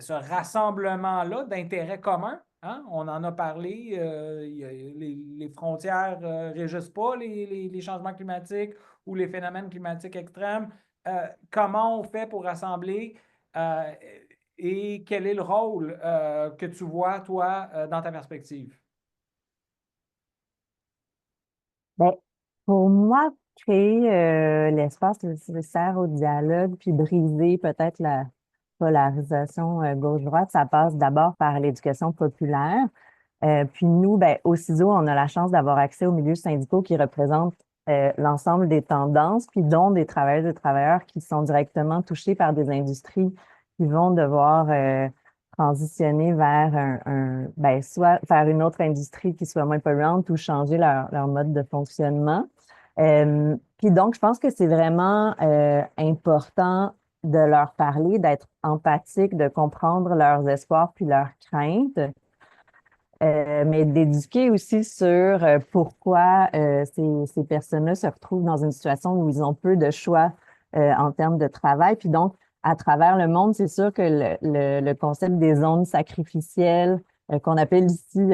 rassemblement-là d'intérêts communs. Hein? On en a parlé, les frontières ne régissent pas les changements climatiques ou les phénomènes climatiques extrêmes. Comment on fait pour rassembler et quel est le rôle que tu vois, toi, dans ta perspective? Ben, pour moi, créer l'espace nécessaire au dialogue, puis briser peut-être la polarisation gauche-droite, ça passe d'abord par l'éducation populaire. Puis nous, ben, au CISO, on a la chance d'avoir accès aux milieux syndicaux qui représentent l'ensemble des tendances, puis dont des travailleuses et travailleurs qui sont directement touchés par des industries qui vont devoir transitionner vers ben, soit faire une autre industrie qui soit moins polluante ou changer leur mode de fonctionnement. Puis donc, je pense que c'est vraiment important de leur parler, d'être empathique, de comprendre leurs espoirs puis leurs craintes. Mais d'éduquer aussi sur pourquoi ces personnes-là se retrouvent dans une situation où ils ont peu de choix en termes de travail. Puis donc, à travers le monde, c'est sûr que le concept des zones sacrificielles, qu'on appelle ici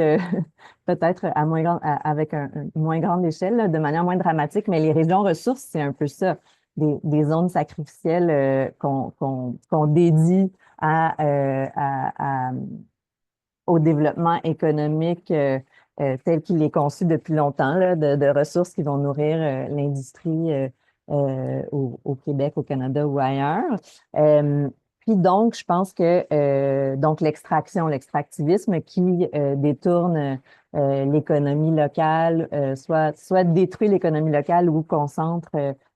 peut-être avec une moins grande échelle, là, de manière moins dramatique, mais les régions ressources, c'est un peu ça, des zones sacrificielles qu'on dédie au développement économique tel qu'il est conçu depuis longtemps, là, de ressources qui vont nourrir l'industrie au Québec, au Canada ou ailleurs. Puis donc, je pense que donc l'extractivisme qui détourne l'économie locale, soit détruit l'économie locale ou concentre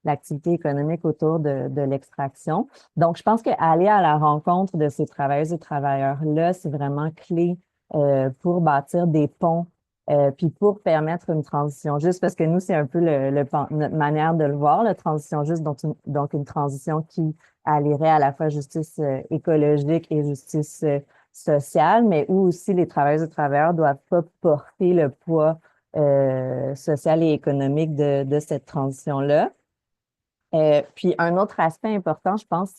l'activité économique autour de l'extraction. Donc, je pense qu'aller à la rencontre de ces travailleuses et travailleurs-là, c'est vraiment clé pour bâtir des ponts Puis pour permettre une transition juste, parce que nous, c'est un peu notre manière de le voir, la transition juste, donc une transition qui allierait à la fois justice écologique et justice sociale, mais où aussi les travailleuses et travailleurs doivent pas porter le poids social et économique de cette transition-là. Puis un autre aspect important, je pense,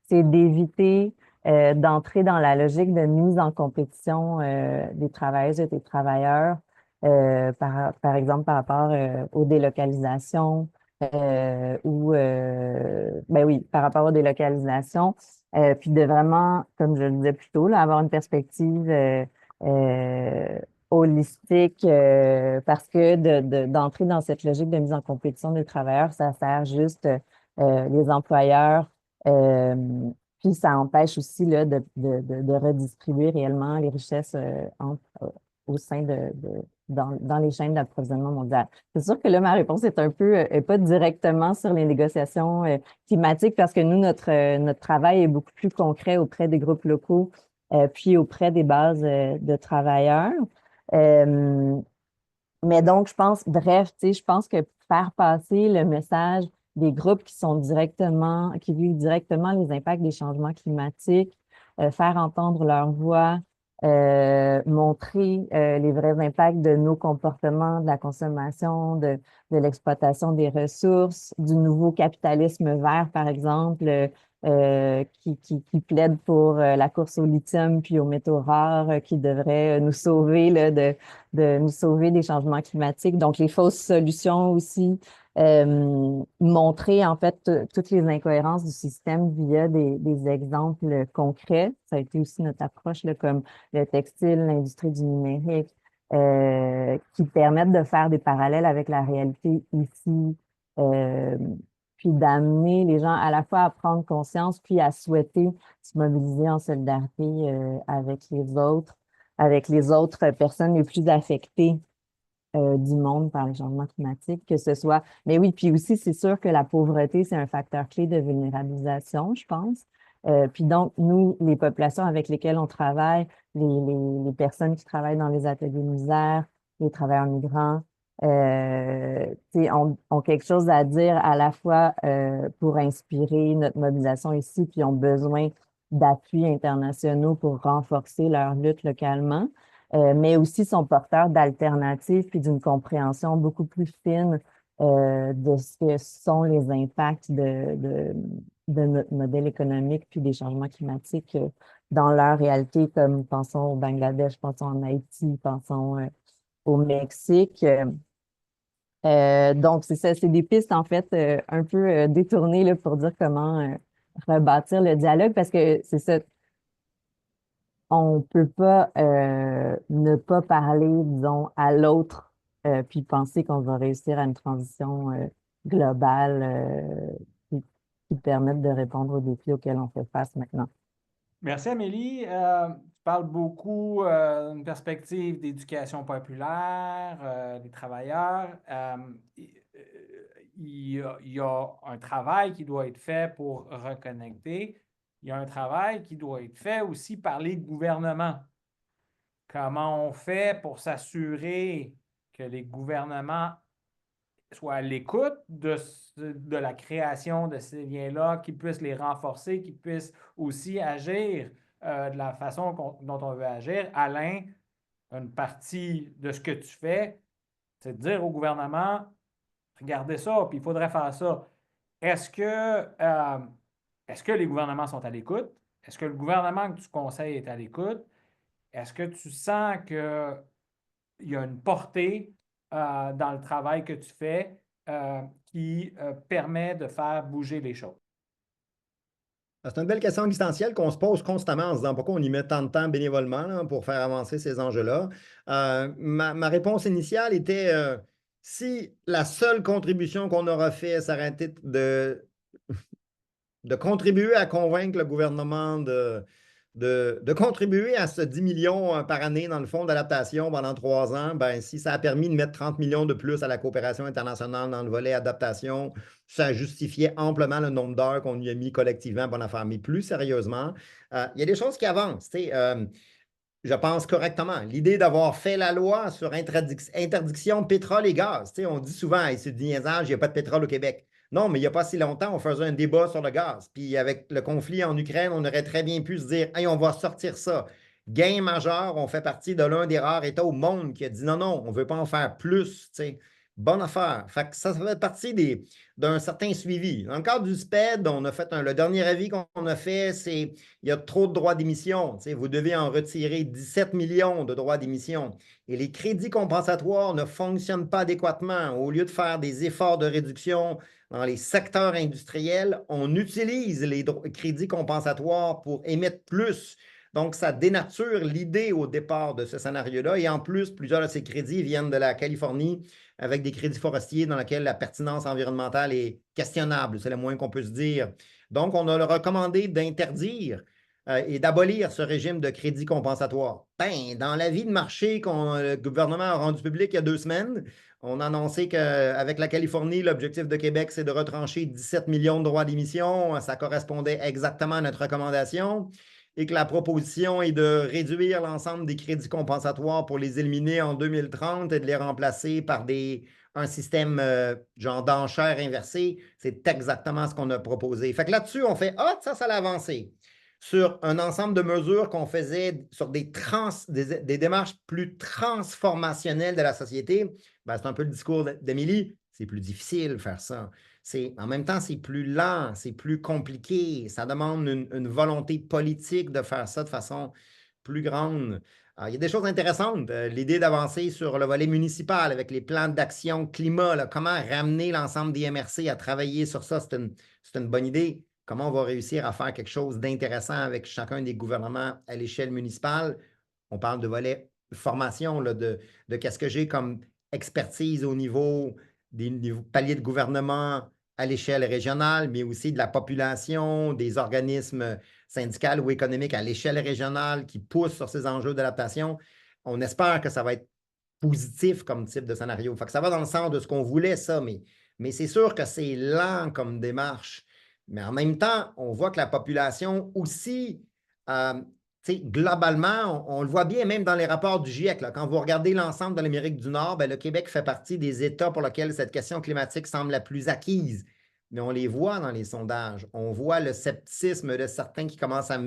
c'est d'éviter d'entrer dans la logique de mise en compétition des travailleuses et des travailleurs, par exemple par rapport aux délocalisations ben oui, par rapport aux délocalisations, puis de vraiment, comme je le disais plus tôt, là, avoir une perspective euh, holistique, parce que d'entrer dans cette logique de mise en compétition des travailleurs, ça sert juste les employeurs, euh, puis ça empêche aussi là, de redistribuer réellement les richesses au sein dans les chaînes d'approvisionnement mondial. C'est sûr que là, ma réponse est un peu, pas directement sur les négociations climatiques, parce que nous, notre travail est beaucoup plus concret auprès des groupes locaux, puis auprès des bases de travailleurs. Euh, mais donc, je pense, bref, tu sais, je pense que faire passer le message des groupes qui vivent directement les impacts des changements climatiques, faire entendre leur voix, montrer les vrais impacts de nos comportements, de la consommation, de l'exploitation des ressources, du nouveau capitalisme vert, par exemple, qui plaide pour la course au lithium puis aux métaux rares, qui devrait nous sauver là, de nous sauver des changements climatiques. Donc, les fausses solutions aussi, montrer en fait toutes les incohérences du système via des exemples concrets. Ça a été aussi notre approche, là, comme le textile, l'industrie du numérique, qui permettent de faire des parallèles avec la réalité ici, euh, puis d'amener les gens à la fois à prendre conscience, puis à souhaiter se mobiliser en solidarité avec les autres personnes les plus affectées du monde par les changements climatiques, que ce soit. Mais oui, puis aussi, c'est sûr que la pauvreté, c'est un facteur clé de vulnérabilisation, je pense. Puis donc, nous, les populations avec lesquelles on travaille, les personnes qui travaillent dans les ateliers misère, les travailleurs migrants, ont quelque chose à dire à la fois pour inspirer notre mobilisation ici, puis ont besoin d'appuis internationaux pour renforcer leur lutte localement, mais aussi sont porteurs d'alternatives puis d'une compréhension beaucoup plus fine de ce que sont les impacts de notre modèle économique puis des changements climatiques dans leur réalité, comme pensons au Bangladesh, pensons en Haïti, pensons au Mexique. Donc, c'est ça, c'est des pistes en fait un peu détournées là, pour dire comment rebâtir le dialogue, parce que c'est ça, on peut pas ne pas parler, disons, à l'autre, puis penser qu'on va réussir à une transition globale qui permette de répondre aux défis auxquels on fait face maintenant. Merci, Amélie. Tu parles beaucoup d'une perspective d'éducation populaire, des travailleurs. Il y a un travail qui doit être fait pour reconnecter. Il y a un travail qui doit être fait aussi par les gouvernements. Comment on fait pour s'assurer que les gouvernements soient à l'écoute de la création de ces liens-là, qu'ils puissent les renforcer, qu'ils puissent aussi agir de la façon dont on veut agir. Alain, une partie de ce que tu fais, c'est de dire au gouvernement, regardez ça, puis il faudrait faire ça. Est-ce que les gouvernements sont à l'écoute? Est-ce que le gouvernement que tu conseilles est à l'écoute? Est-ce que tu sens qu'il y a une portée dans le travail que tu fais qui permet de faire bouger les choses? C'est une belle question existentielle qu'on se pose constamment en se disant pourquoi on y met tant de temps bénévolement là, pour faire avancer ces enjeux-là. Ma réponse initiale était si la seule contribution qu'on aura fait, ça aurait été de contribuer à convaincre le gouvernement de contribuer à ce 10 millions par année dans le fonds d'adaptation pendant 3 ans, ben, si ça a permis de mettre 30 millions de plus à la coopération internationale dans le volet adaptation, ça justifiait amplement le nombre d'heures qu'on y a mis collectivement pour en faire. Mais plus sérieusement, il y a des choses qui avancent. je pense correctement. L'idée d'avoir fait la loi sur interdiction de pétrole et gaz. Tu sais, on dit souvent, hey, c'est du niaisage, il n'y a pas de pétrole au Québec. Non, mais il n'y a pas si longtemps, on faisait un débat sur le gaz. Puis avec le conflit en Ukraine, on aurait très bien pu se dire, hey, on va sortir ça. Gain majeur, on fait partie de l'un des rares États au monde qui a dit non, non, on ne veut pas en faire plus. Tu sais. Bonne affaire. Fait que ça fait partie d'un certain suivi. Dans le cadre du SPED, on a fait le dernier avis qu'on a fait, c'est il y a trop de droits d'émission. Tu sais, vous devez en retirer 17 millions de droits d'émission. Et les crédits compensatoires ne fonctionnent pas adéquatement. Au lieu de faire des efforts de réduction dans les secteurs industriels, on utilise les crédits compensatoires pour émettre plus. Donc, ça dénature l'idée au départ de ce scénario-là. Et en plus, plusieurs de ces crédits viennent de la Californie avec des crédits forestiers dans lesquels la pertinence environnementale est questionnable. C'est le moins qu'on peut se dire. Donc, on a recommandé d'interdire et d'abolir ce régime de crédit compensatoire. Ben, dans l'avis de marché que le gouvernement a rendu public il y a 2 semaines, on a annoncé qu'avec la Californie, l'objectif de Québec, c'est de retrancher 17 millions de droits d'émission. Ça correspondait exactement à notre recommandation. Et que la proposition est de réduire l'ensemble des crédits compensatoires pour les éliminer en 2030 et de les remplacer par un système genre d'enchères inversée. C'est exactement ce qu'on a proposé. Fait que là-dessus, on fait « Ah, ça l'a avancé » sur un ensemble de mesures qu'on faisait sur des démarches plus transformationnelles de la société. Ben, c'est un peu le discours d'Émilie. C'est plus difficile de faire ça. En même temps, c'est plus lent, c'est plus compliqué. Ça demande une volonté politique de faire ça de façon plus grande. Alors, il y a des choses intéressantes. L'idée d'avancer sur le volet municipal avec les plans d'action climat, là, comment ramener l'ensemble des MRC à travailler sur ça, c'est une bonne idée. Comment on va réussir à faire quelque chose d'intéressant avec chacun des gouvernements à l'échelle municipale? On parle de volet formation, là, de qu'est-ce que j'ai comme expertise au niveau des paliers de gouvernement à l'échelle régionale, mais aussi de la population, des organismes syndicaux ou économiques à l'échelle régionale qui poussent sur ces enjeux d'adaptation. On espère que ça va être positif comme type de scénario. Fait que ça va dans le sens de ce qu'on voulait, ça, mais c'est sûr que c'est lent comme démarche. Mais en même temps, on voit que la population aussi, globalement, on le voit bien même dans les rapports du GIEC. Là, quand vous regardez l'ensemble de l'Amérique du Nord, ben, le Québec fait partie des États pour lesquels cette question climatique semble la plus acquise. Mais on les voit dans les sondages. On voit le scepticisme de certains qui commencent à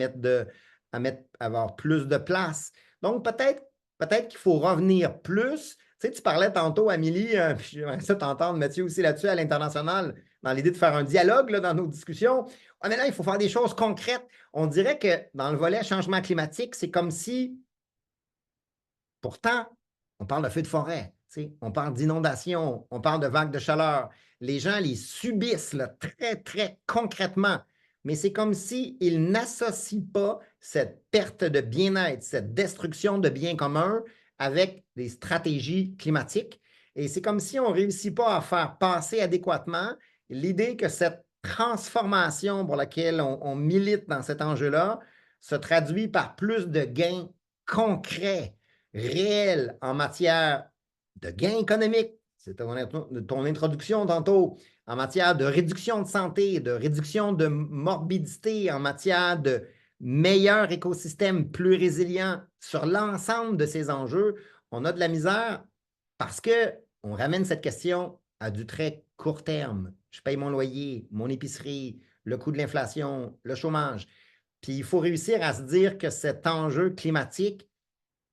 avoir plus de place. Donc, peut-être qu'il faut revenir plus. Tu sais, tu parlais tantôt, Amélie, puis j'aimerais ça t'entendre, Mathieu, aussi là-dessus à l'international, dans l'idée de faire un dialogue là, dans nos discussions. Ah, mais là, il faut faire des choses concrètes. On dirait que dans le volet changement climatique, c'est comme si, pourtant, on parle de feux de forêt, on parle d'inondations, on parle de vagues de chaleur. Les gens les subissent là, très, très concrètement. Mais c'est comme s'ils n'associent pas cette perte de bien-être, cette destruction de biens communs avec des stratégies climatiques. Et c'est comme si on ne réussit pas à faire passer adéquatement l'idée que cette transformation pour laquelle on milite dans cet enjeu-là se traduit par plus de gains concrets, réels en matière de gains économiques. C'est ton introduction tantôt, en matière de réduction de santé, de réduction de morbidité, en matière de meilleur écosystème plus résilient sur l'ensemble de ces enjeux. On a de la misère parce qu'on ramène cette question à du très court terme. Je paye mon loyer, mon épicerie, le coût de l'inflation, le chômage. Puis il faut réussir à se dire que cet enjeu climatique,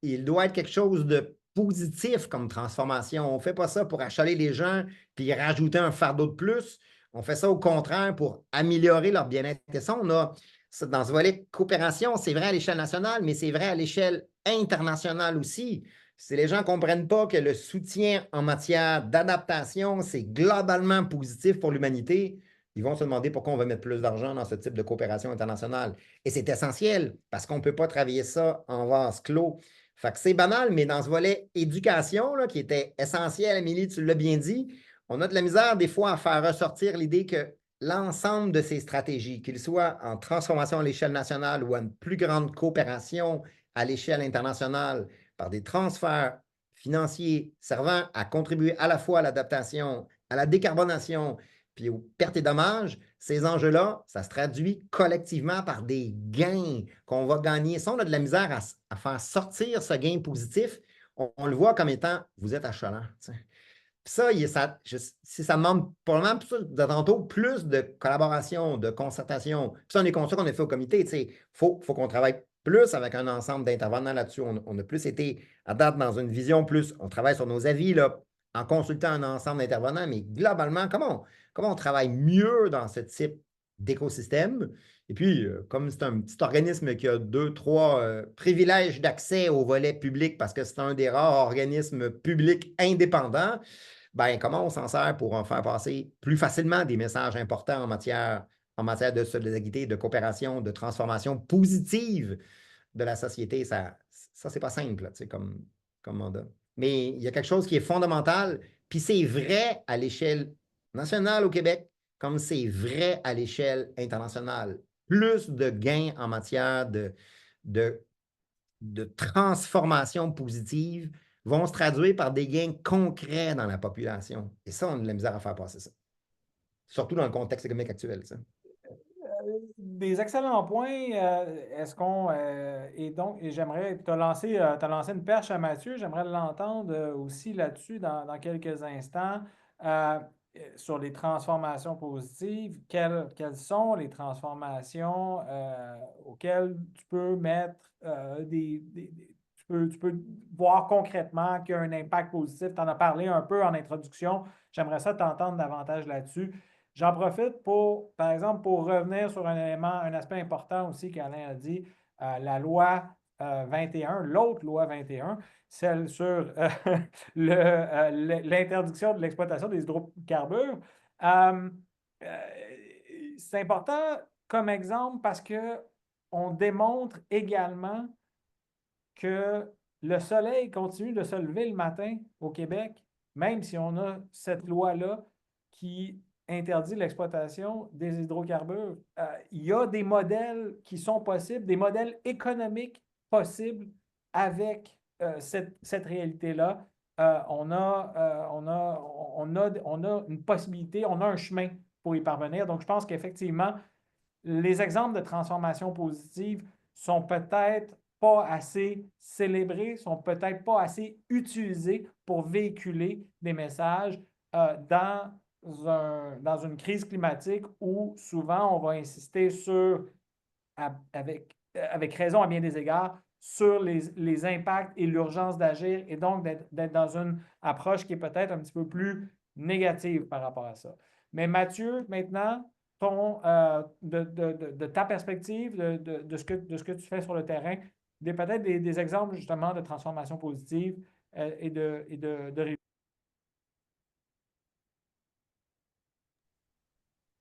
il doit être quelque chose de positif comme transformation. On ne fait pas ça pour achaler les gens puis rajouter un fardeau de plus. On fait ça au contraire pour améliorer leur bien-être. Et ça, on a dans ce volet coopération, c'est vrai à l'échelle nationale, mais c'est vrai à l'échelle internationale aussi. Si les gens ne comprennent pas que le soutien en matière d'adaptation, c'est globalement positif pour l'humanité, ils vont se demander pourquoi on va mettre plus d'argent dans ce type de coopération internationale. Et c'est essentiel parce qu'on ne peut pas travailler ça en vase clos. Fait que c'est banal, mais dans ce volet éducation, là, qui était essentiel, Amélie, tu l'as bien dit, on a de la misère des fois à faire ressortir l'idée que l'ensemble de ces stratégies, qu'ils soient en transformation à l'échelle nationale ou à une plus grande coopération à l'échelle internationale, par des transferts financiers servant à contribuer à la fois à l'adaptation, à la décarbonation, puis aux pertes et dommages, ces enjeux-là, ça se traduit collectivement par des gains qu'on va gagner. Si on a de la misère à faire sortir ce gain positif, on le voit comme étant « vous êtes achalant ». Puis ça demande probablement de tantôt plus de collaboration, de concertation. Puis ça, on est conscient qu'on a fait au comité. Il faut qu'on travaille plus avec un ensemble d'intervenants là-dessus. On a plus été à date dans une vision plus, on travaille sur nos avis là, en consultant un ensemble d'intervenants, mais globalement, comment on travaille mieux dans ce type d'écosystème? Et puis, comme c'est un petit organisme qui a 2, 3 privilèges d'accès au volet public parce que c'est un des rares organismes publics indépendants, ben, comment on s'en sert pour en faire passer plus facilement des messages importants en matière de solidarité, de coopération, de transformation positive de la société? Ça c'est pas simple là, comme mandat. Mais il y a quelque chose qui est fondamental, puis c'est vrai à l'échelle nationale au Québec, comme c'est vrai à l'échelle internationale. Plus de gains en matière de transformation positive vont se traduire par des gains concrets dans la population. Et ça, on a de la misère à faire passer ça. Surtout dans le contexte économique actuel. Ça. Des excellents points. Est-ce qu'on. Et donc, j'aimerais. Tu as lancé une perche à Mathieu. J'aimerais l'entendre aussi là-dessus dans quelques instants. Sur les transformations positives, quelles sont les transformations auxquelles tu peux mettre tu peux voir concrètement qu'il y a un impact positif. Tu en as parlé un peu en introduction. J'aimerais ça t'entendre davantage là-dessus. J'en profite par exemple, pour revenir sur un élément, un aspect important aussi qu'Alain a dit, la loi 21, l'autre loi 21, celle sur l'interdiction de l'exploitation des hydrocarbures. C'est important comme exemple parce qu'on démontre également que le soleil continue de se lever le matin au Québec, même si on a cette loi-là qui interdit l'exploitation des hydrocarbures. Il y a des modèles qui sont possibles, des modèles économiques possibles avec cette réalité-là. On a une possibilité, on a un chemin pour y parvenir. Donc, je pense qu'effectivement, les exemples de transformation positive sont peut-être pas assez célébrés, sont peut-être pas assez utilisés pour véhiculer des messages dans une crise climatique où souvent on va insister sur, avec raison à bien des égards, sur les impacts et l'urgence d'agir et donc d'être dans une approche qui est peut-être un petit peu plus négative par rapport à ça. Mais Mathieu, maintenant, de ta perspective, de ce que tu fais sur le terrain, peut-être des exemples justement de transformation positive et de réussite.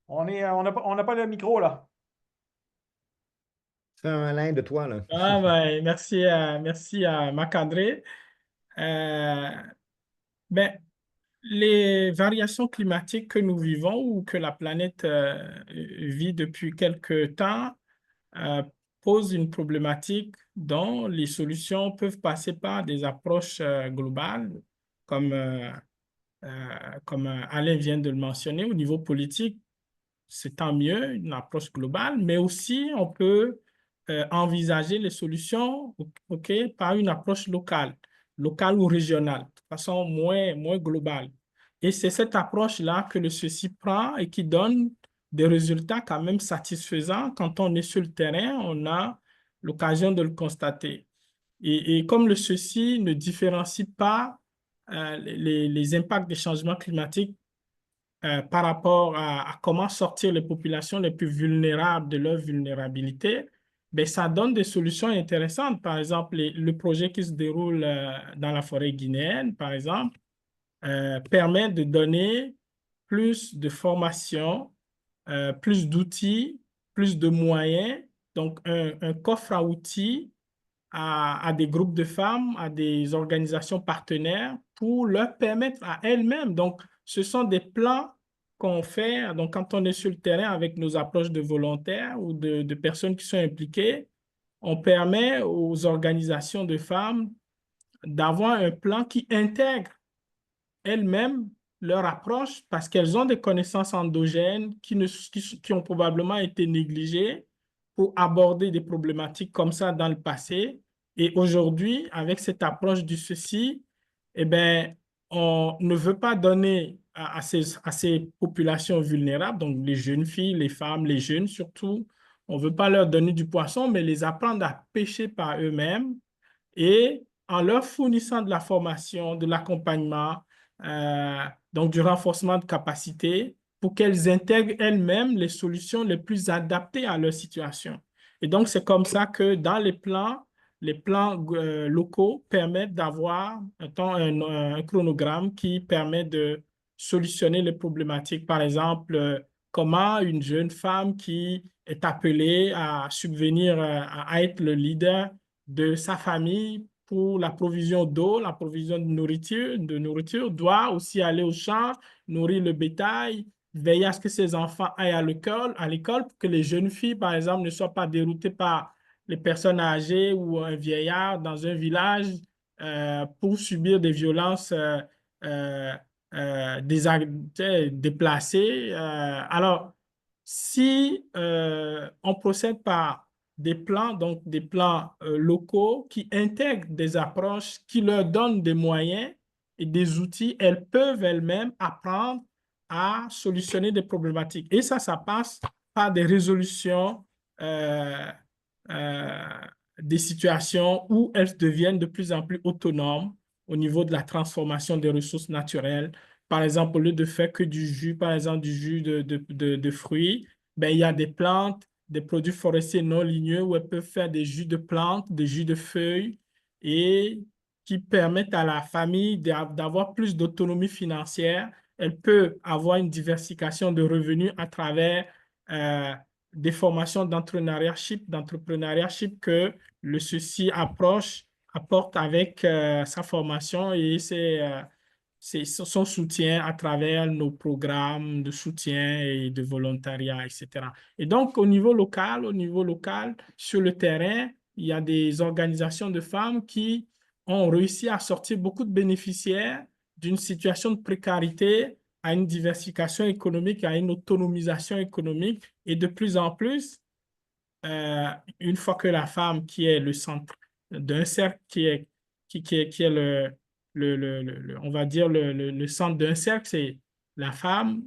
On n'a pas le micro, là. C'est un malin de toi, là. Ah, ben, merci à Marc-André. Ben, les variations climatiques que nous vivons ou que la planète vit depuis quelque temps posent une problématique dont les solutions peuvent passer par des approches globales, comme Alain vient de le mentionner. Au niveau politique, c'est tant mieux, une approche globale, mais aussi on peut envisager les solutions par une approche locale ou régionale, de façon moins globale. Et c'est cette approche-là que le CECI prend et qui donne des résultats quand même satisfaisants. Quand on est sur le terrain, on a l'occasion de le constater. Et comme le CECI ne différencie pas les impacts des changements climatiques par rapport à comment sortir les populations les plus vulnérables de leur vulnérabilité, ben, ça donne des solutions intéressantes. Par exemple, le projet qui se déroule dans la forêt guinéenne, par exemple, permet de donner plus de formation, plus d'outils, plus de moyens, donc un coffre à outils à des groupes de femmes, à des organisations partenaires pour leur permettre à elles-mêmes. Donc, ce sont des plans qu'on fait. Donc, quand on est sur le terrain avec nos approches de volontaires ou de personnes qui sont impliquées, on permet aux organisations de femmes d'avoir un plan qui intègre elles-mêmes leur approche parce qu'elles ont des connaissances endogènes qui ont probablement été négligées pour aborder des problématiques comme ça dans le passé. Et aujourd'hui, avec cette approche du ceci, eh bien, on ne veut pas donner à ces populations vulnérables, donc les jeunes filles, les femmes, les jeunes surtout, on ne veut pas leur donner du poisson, mais les apprendre à pêcher par eux-mêmes et en leur fournissant de la formation, de l'accompagnement, donc du renforcement de capacité pour qu'elles intègrent elles-mêmes les solutions les plus adaptées à leur situation. Et donc, c'est comme ça que dans les plans locaux permettent d'avoir un chronogramme qui permet de solutionner les problématiques. Par exemple, comment une jeune femme qui est appelée à subvenir, à être le leader de sa famille pour la provision d'eau, la provision de nourriture, doit aussi aller au champ, nourrir le bétail, veiller à ce que ses enfants aillent à l'école pour que les jeunes filles, par exemple, ne soient pas déroutées par les personnes âgées ou un vieillard dans un village pour subir des violences euh, déplacées. Alors, si on procède par des plans, donc des plans locaux qui intègrent des approches, qui leur donnent des moyens et des outils, elles peuvent elles-mêmes apprendre à solutionner des problématiques. Et ça passe par des résolutions euh, euh, des situations où elles deviennent de plus en plus autonomes au niveau de la transformation des ressources naturelles. Par exemple, au lieu de faire que du jus, par exemple du jus de fruits, ben, il y a des plantes, des produits forestiers non ligneux où elles peuvent faire des jus de plantes, des jus de feuilles et qui permettent à la famille d'avoir plus d'autonomie financière. Elle peut avoir une diversification de revenus à travers des formations d'entrepreneurship que le ceci apporte avec sa formation et son soutien à travers nos programmes de soutien et de volontariat, etc. Et donc, au niveau local, sur le terrain, il y a des organisations de femmes qui ont réussi à sortir beaucoup de bénéficiaires d'une situation de précarité à une diversification économique, à une autonomisation économique. Et de plus en plus, une fois que la femme qui est le centre d'un cercle, qui est on va dire, le centre d'un cercle, c'est la femme,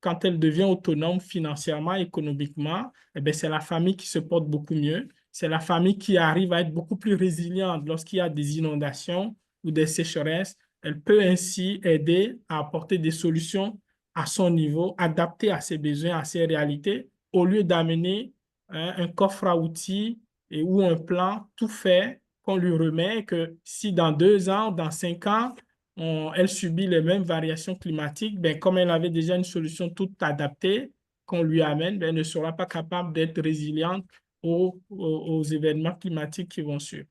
quand elle devient autonome financièrement, économiquement, eh bien, c'est la famille qui se porte beaucoup mieux. C'est la famille qui arrive à être beaucoup plus résiliente lorsqu'il y a des inondations ou des sécheresses. Elle peut ainsi aider à apporter des solutions à son niveau, adaptées à ses besoins, à ses réalités, au lieu d'amener un coffre à outils ou un plan tout fait qu'on lui remet, que si dans 2 ans, dans 5 ans, elle subit les mêmes variations climatiques, ben, comme elle avait déjà une solution toute adaptée qu'on lui amène, ben, elle ne sera pas capable d'être résiliente aux événements climatiques qui vont suivre.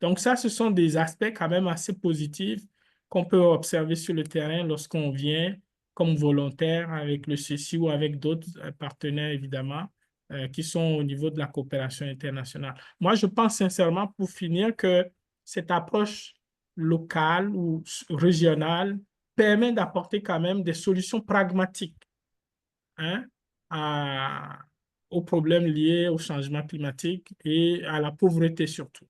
Donc ça, ce sont des aspects quand même assez positifs qu'on peut observer sur le terrain lorsqu'on vient comme volontaire avec le CECI ou avec d'autres partenaires, évidemment, qui sont au niveau de la coopération internationale. Moi, je pense sincèrement, pour finir, que cette approche locale ou régionale permet d'apporter quand même des solutions pragmatiques, hein, aux problèmes liés au changement climatique et à la pauvreté surtout.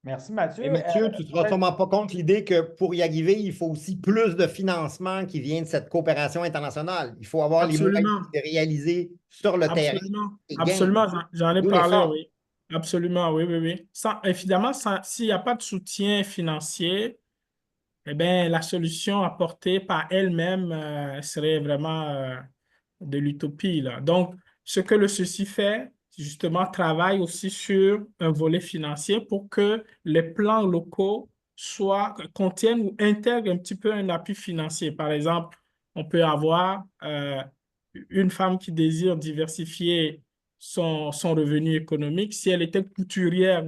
Merci, Mathieu. Et Mathieu, tu ne te rends sûrement pas compte l'idée que pour y arriver, il faut aussi plus de financement qui vient de cette coopération internationale. Il faut avoir les moyens Absolument. de réaliser sur le terrain Absolument, et gains. absolument, j'en ai D'où parlé, l'effort. oui. Absolument, oui, oui, oui. Évidemment, s'il n'y a pas de soutien financier, eh bien, la solution apportée par elle-même serait vraiment de l'utopie, là. Donc, ce que le ceci fait, justement, travaille aussi sur un volet financier pour que les plans locaux contiennent ou intègrent un petit peu un appui financier. Par exemple, on peut avoir une femme qui désire diversifier son revenu économique. Si elle était couturière,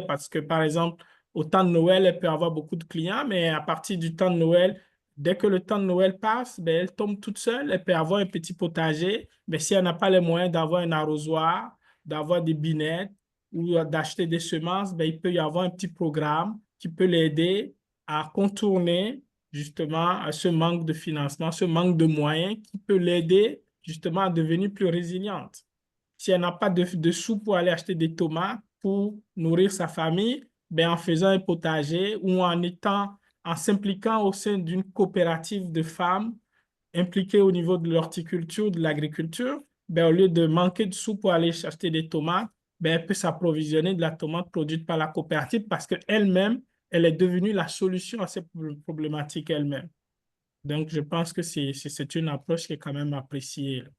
parce que, par exemple, au temps de Noël, elle peut avoir beaucoup de clients, mais à partir du temps de Noël, dès que le temps de Noël passe, ben, elle tombe toute seule. Elle peut avoir un petit potager, mais si elle n'a pas les moyens d'avoir un arrosoir, d'avoir des binettes ou d'acheter des semences, ben, il peut y avoir un petit programme qui peut l'aider à contourner justement à ce manque de financement, ce manque de moyens qui peut l'aider justement à devenir plus résiliente. Si elle n'a pas de sous pour aller acheter des tomates pour nourrir sa famille, ben en faisant un potager ou en s'impliquant au sein d'une coopérative de femmes impliquées au niveau de l'horticulture, de l'agriculture, ben au lieu de manquer de sous pour aller acheter des tomates, ben elle peut s'approvisionner de la tomate produite par la coopérative parce qu'elle-même, elle est devenue la solution à cette problématique elle-même. Donc, je pense que c'est une approche qui est quand même appréciée, là.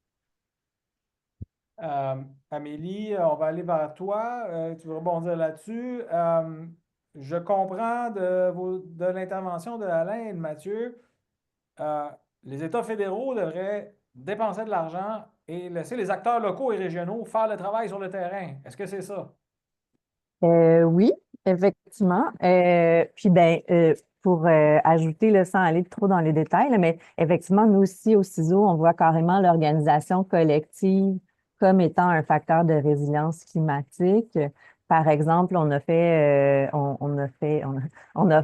Amélie, on va aller vers toi. Tu veux rebondir là-dessus. Je comprends de l'intervention de Alain et de Mathieu. Les États fédéraux devraient dépenser de l'argent et laisser les acteurs locaux et régionaux faire le travail sur le terrain. Est-ce que c'est ça? Oui, effectivement. Puis ben, pour ajouter là, sans aller trop dans les détails, là, mais effectivement, nous aussi au CISO, on voit carrément l'organisation collective comme étant un facteur de résilience climatique. Par exemple, on a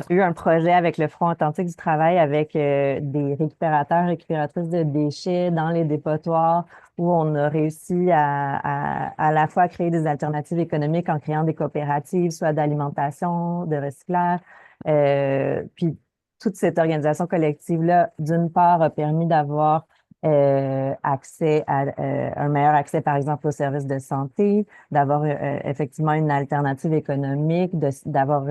eu un projet avec le Front Atlantique du Travail avec des récupérateurs, récupératrices de déchets dans les dépotoirs où on a réussi à la fois créer des alternatives économiques en créant des coopératives, soit d'alimentation, de recyclage. Puis toute cette organisation collective-là, d'une part, a permis d'avoir accès à un meilleur accès, par exemple, aux services de santé, d'avoir effectivement une alternative économique, d'avoir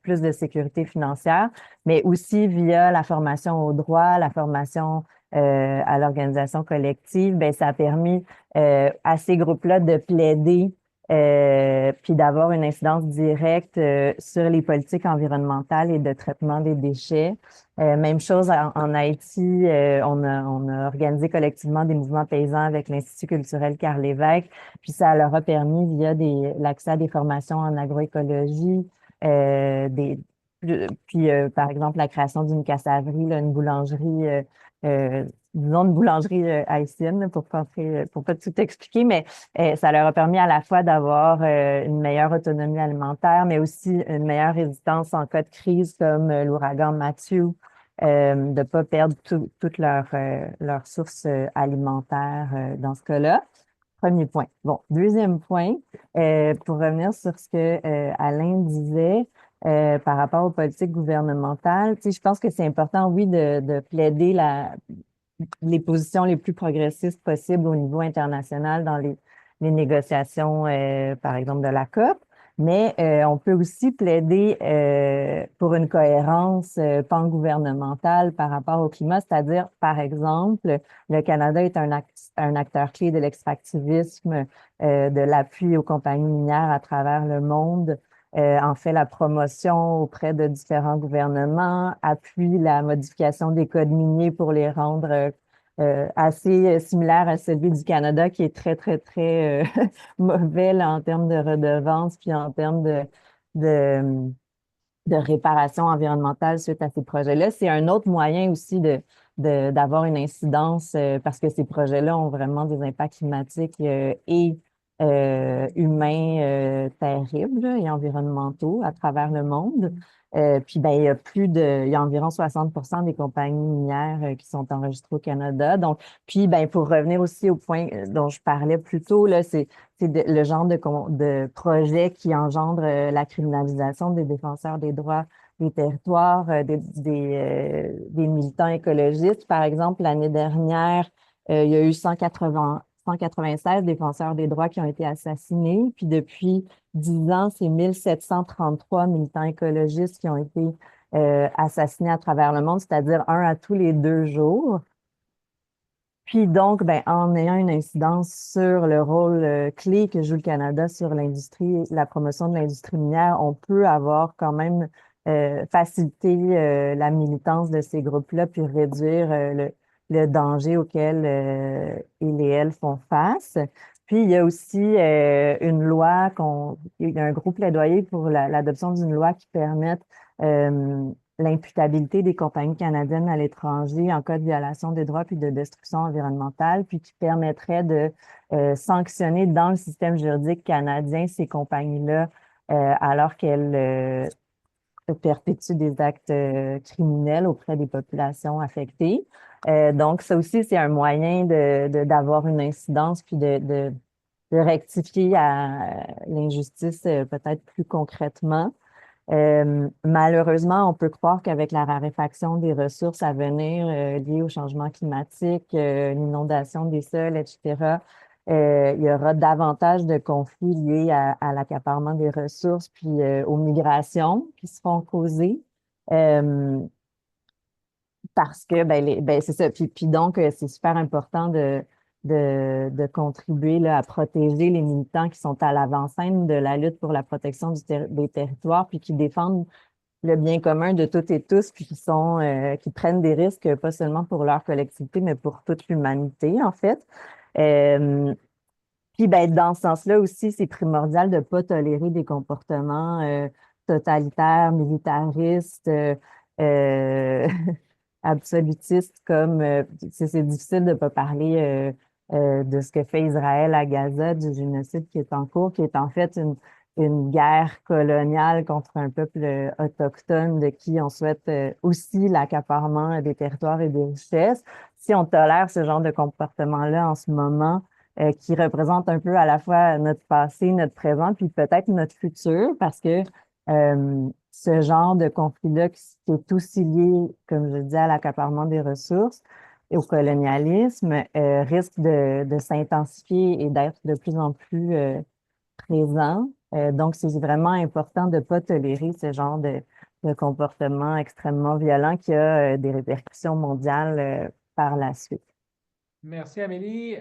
plus de sécurité financière, mais aussi via la formation au droit, la formation à l'organisation collective, ben, ça a permis à ces groupes-là de plaider puis d'avoir une incidence directe sur les politiques environnementales et de traitement des déchets. Même chose en Haïti, on a organisé collectivement des mouvements paysans avec l'Institut culturel Karl Lévesque, puis ça leur a permis via l'accès à des formations en agroécologie, puis par exemple la création d'une cassaverie, là, une boulangerie disons une boulangerie haïtienne là, pour pas tout expliquer, mais ça leur a permis à la fois d'avoir une meilleure autonomie alimentaire, mais aussi une meilleure résistance en cas de crise comme l'ouragan Matthew, de ne pas perdre toutes leurs sources alimentaires dans ce cas-là. Premier point. Bon, deuxième point, pour revenir sur ce que Alain disait par rapport aux politiques gouvernementales, tu sais, je pense que c'est important, oui, de plaider les positions les plus progressistes possibles au niveau international dans les négociations, par exemple, de la COP. Mais on peut aussi plaider pour une cohérence pan-gouvernementale par rapport au climat, c'est-à-dire, par exemple, le Canada est un acteur clé de l'extractivisme, de l'appui aux compagnies minières à travers le monde. En fait la promotion auprès de différents gouvernements, appuie la modification des codes miniers pour les rendre assez similaires à celui du Canada, qui est très, très, très mauvais là, en termes de redevances, puis en termes de, de réparation environnementale suite à ces projets-là. C'est un autre moyen aussi d'avoir une incidence parce que ces projets-là ont vraiment des impacts climatiques et humains terribles là, et environnementaux à travers le monde. Puis ben, il y a environ 60% des compagnies minières qui sont enregistrées au Canada. Donc, puis ben, pour revenir aussi au point dont je parlais plus tôt, là, c'est le genre de projet qui engendre la criminalisation des défenseurs des droits des territoires, des militants écologistes. Par exemple, l'année dernière, il y a eu 196 défenseurs des droits qui ont été assassinés. Puis depuis 10 ans, c'est 1733 militants écologistes qui ont été assassinés à travers le monde, c'est-à-dire un à tous les 2 jours. Puis donc, ben, en ayant une incidence sur le rôle clé que joue le Canada sur l'industrie, la promotion de l'industrie minière, on peut avoir quand même facilité la militance de ces groupes-là, puis réduire le danger auquel ils et elles font face. Puis il y a aussi une loi il y a un gros plaidoyer pour l'adoption d'une loi qui permette l'imputabilité des compagnies canadiennes à l'étranger en cas de violation des droits puis de destruction environnementale, puis qui permettrait de sanctionner dans le système juridique canadien ces compagnies-là alors qu'elles perpétuent des actes criminels auprès des populations affectées. Donc, ça aussi, c'est un moyen d'avoir une incidence puis de rectifier l'injustice peut-être plus concrètement. Malheureusement, on peut croire qu'avec la raréfaction des ressources à venir liées au changement climatique, l'inondation des sols, etc., il y aura davantage de conflits liés à l'accaparement des ressources puis aux migrations qui seront causées. Parce que c'est ça. Puis donc, c'est super important de contribuer là, à protéger les militants qui sont à l'avant-scène de la lutte pour la protection des territoires, puis qui défendent le bien commun de toutes et tous, puis qui prennent des risques, pas seulement pour leur collectivité, mais pour toute l'humanité, en fait. Puis dans ce sens-là aussi, c'est primordial de ne pas tolérer des comportements totalitaires, militaristes, euh, absolutistes, comme c'est difficile de ne pas parler de ce que fait Israël à Gaza, du génocide qui est en cours, qui est en fait une guerre coloniale contre un peuple autochtone de qui on souhaite aussi l'accaparement des territoires et des richesses. Si on tolère ce genre de comportement-là en ce moment, qui représente un peu à la fois notre passé, notre présent, puis peut-être notre futur, parce que ce genre de conflit-là qui est aussi lié, comme je dis, à l'accaparement des ressources et au colonialisme, risque de s'intensifier et d'être de plus en plus présent. Donc, c'est vraiment important de ne pas tolérer ce genre de comportement extrêmement violent qui a des répercussions mondiales par la suite. Merci Amélie.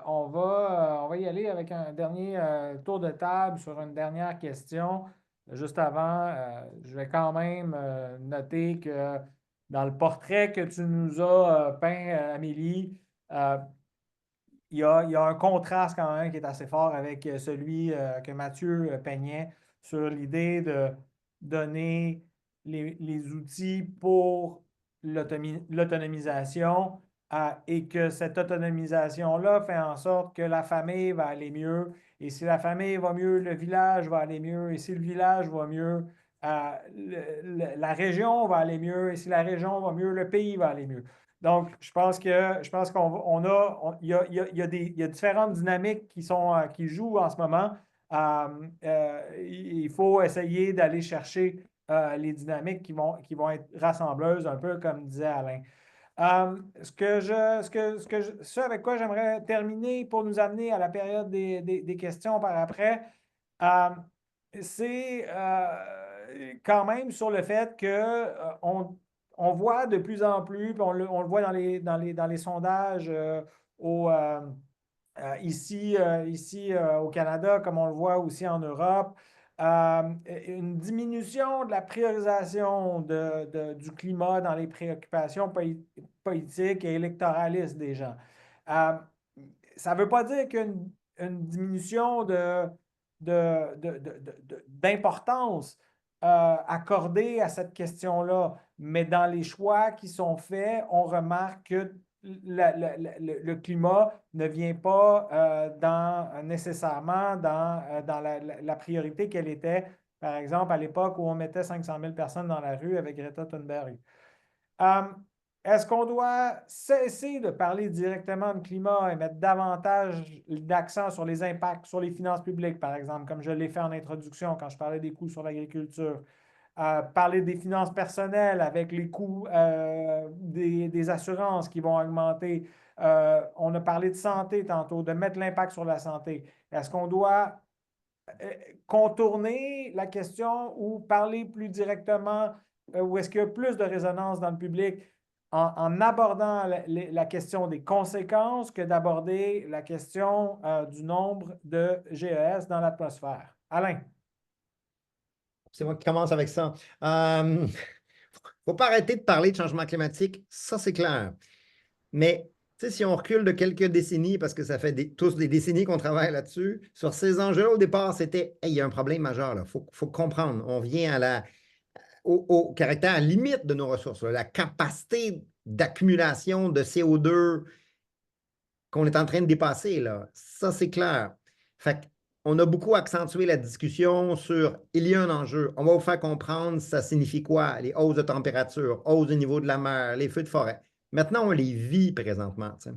On va y aller avec un dernier tour de table sur une dernière question. Juste avant, je vais quand même noter que dans le portrait que tu nous as peint, Amélie, il y a un contraste quand même qui est assez fort avec celui que Mathieu peignait sur l'idée de donner les outils pour l'autonomisation et que cette autonomisation-là fait en sorte que la famille va aller mieux. Et si la famille va mieux, le village va aller mieux. Et si le village va mieux, la région va aller mieux. Et si la région va mieux, le pays va aller mieux. Donc, je pense qu'il y a différentes dynamiques qui jouent en ce moment. Il faut essayer d'aller chercher les dynamiques qui vont être rassembleuses, un peu comme disait Alain. Ce avec quoi j'aimerais terminer pour nous amener à la période des questions par après, c'est quand même sur le fait qu'on voit de plus en plus, puis on le voit dans les sondages ici au Canada, comme on le voit aussi en Europe, une diminution de la priorisation du climat dans les préoccupations politiques et électoralistes des gens. Ça ne veut pas dire qu'une diminution d'importance accordée à cette question-là, mais dans les choix qui sont faits, on remarque que le climat ne vient pas nécessairement dans la priorité qu'elle était, par exemple, à l'époque où on mettait 500 000 personnes dans la rue avec Greta Thunberg. Est-ce qu'on doit cesser de parler directement de climat et mettre davantage d'accent sur les impacts sur les finances publiques, par exemple, comme je l'ai fait en introduction quand je parlais des coûts sur l'agriculture? Parler des finances personnelles avec les coûts des assurances qui vont augmenter. On a parlé de santé tantôt, de mettre l'impact sur la santé. Est-ce qu'on doit contourner la question ou parler plus directement, ou est-ce qu'il y a plus de résonance dans le public en abordant la question des conséquences que d'aborder la question du nombre de GES dans l'atmosphère? Alain? C'est moi qui commence avec ça. Il ne faut pas arrêter de parler de changement climatique, ça c'est clair. Mais si on recule de quelques décennies, parce que ça fait tous des décennies qu'on travaille là-dessus, sur ces enjeux-là, au départ, c'était il y a un problème majeur. Il faut comprendre. On vient au caractère limite de nos ressources, la capacité d'accumulation de CO2 qu'on est en train de dépasser. Là. Ça, c'est clair. Fait on a beaucoup accentué la discussion sur il y a un enjeu. On va vous faire comprendre ça signifie quoi, les hausses de température, hausse du niveau de la mer, les feux de forêt. Maintenant, on les vit présentement. T'sais.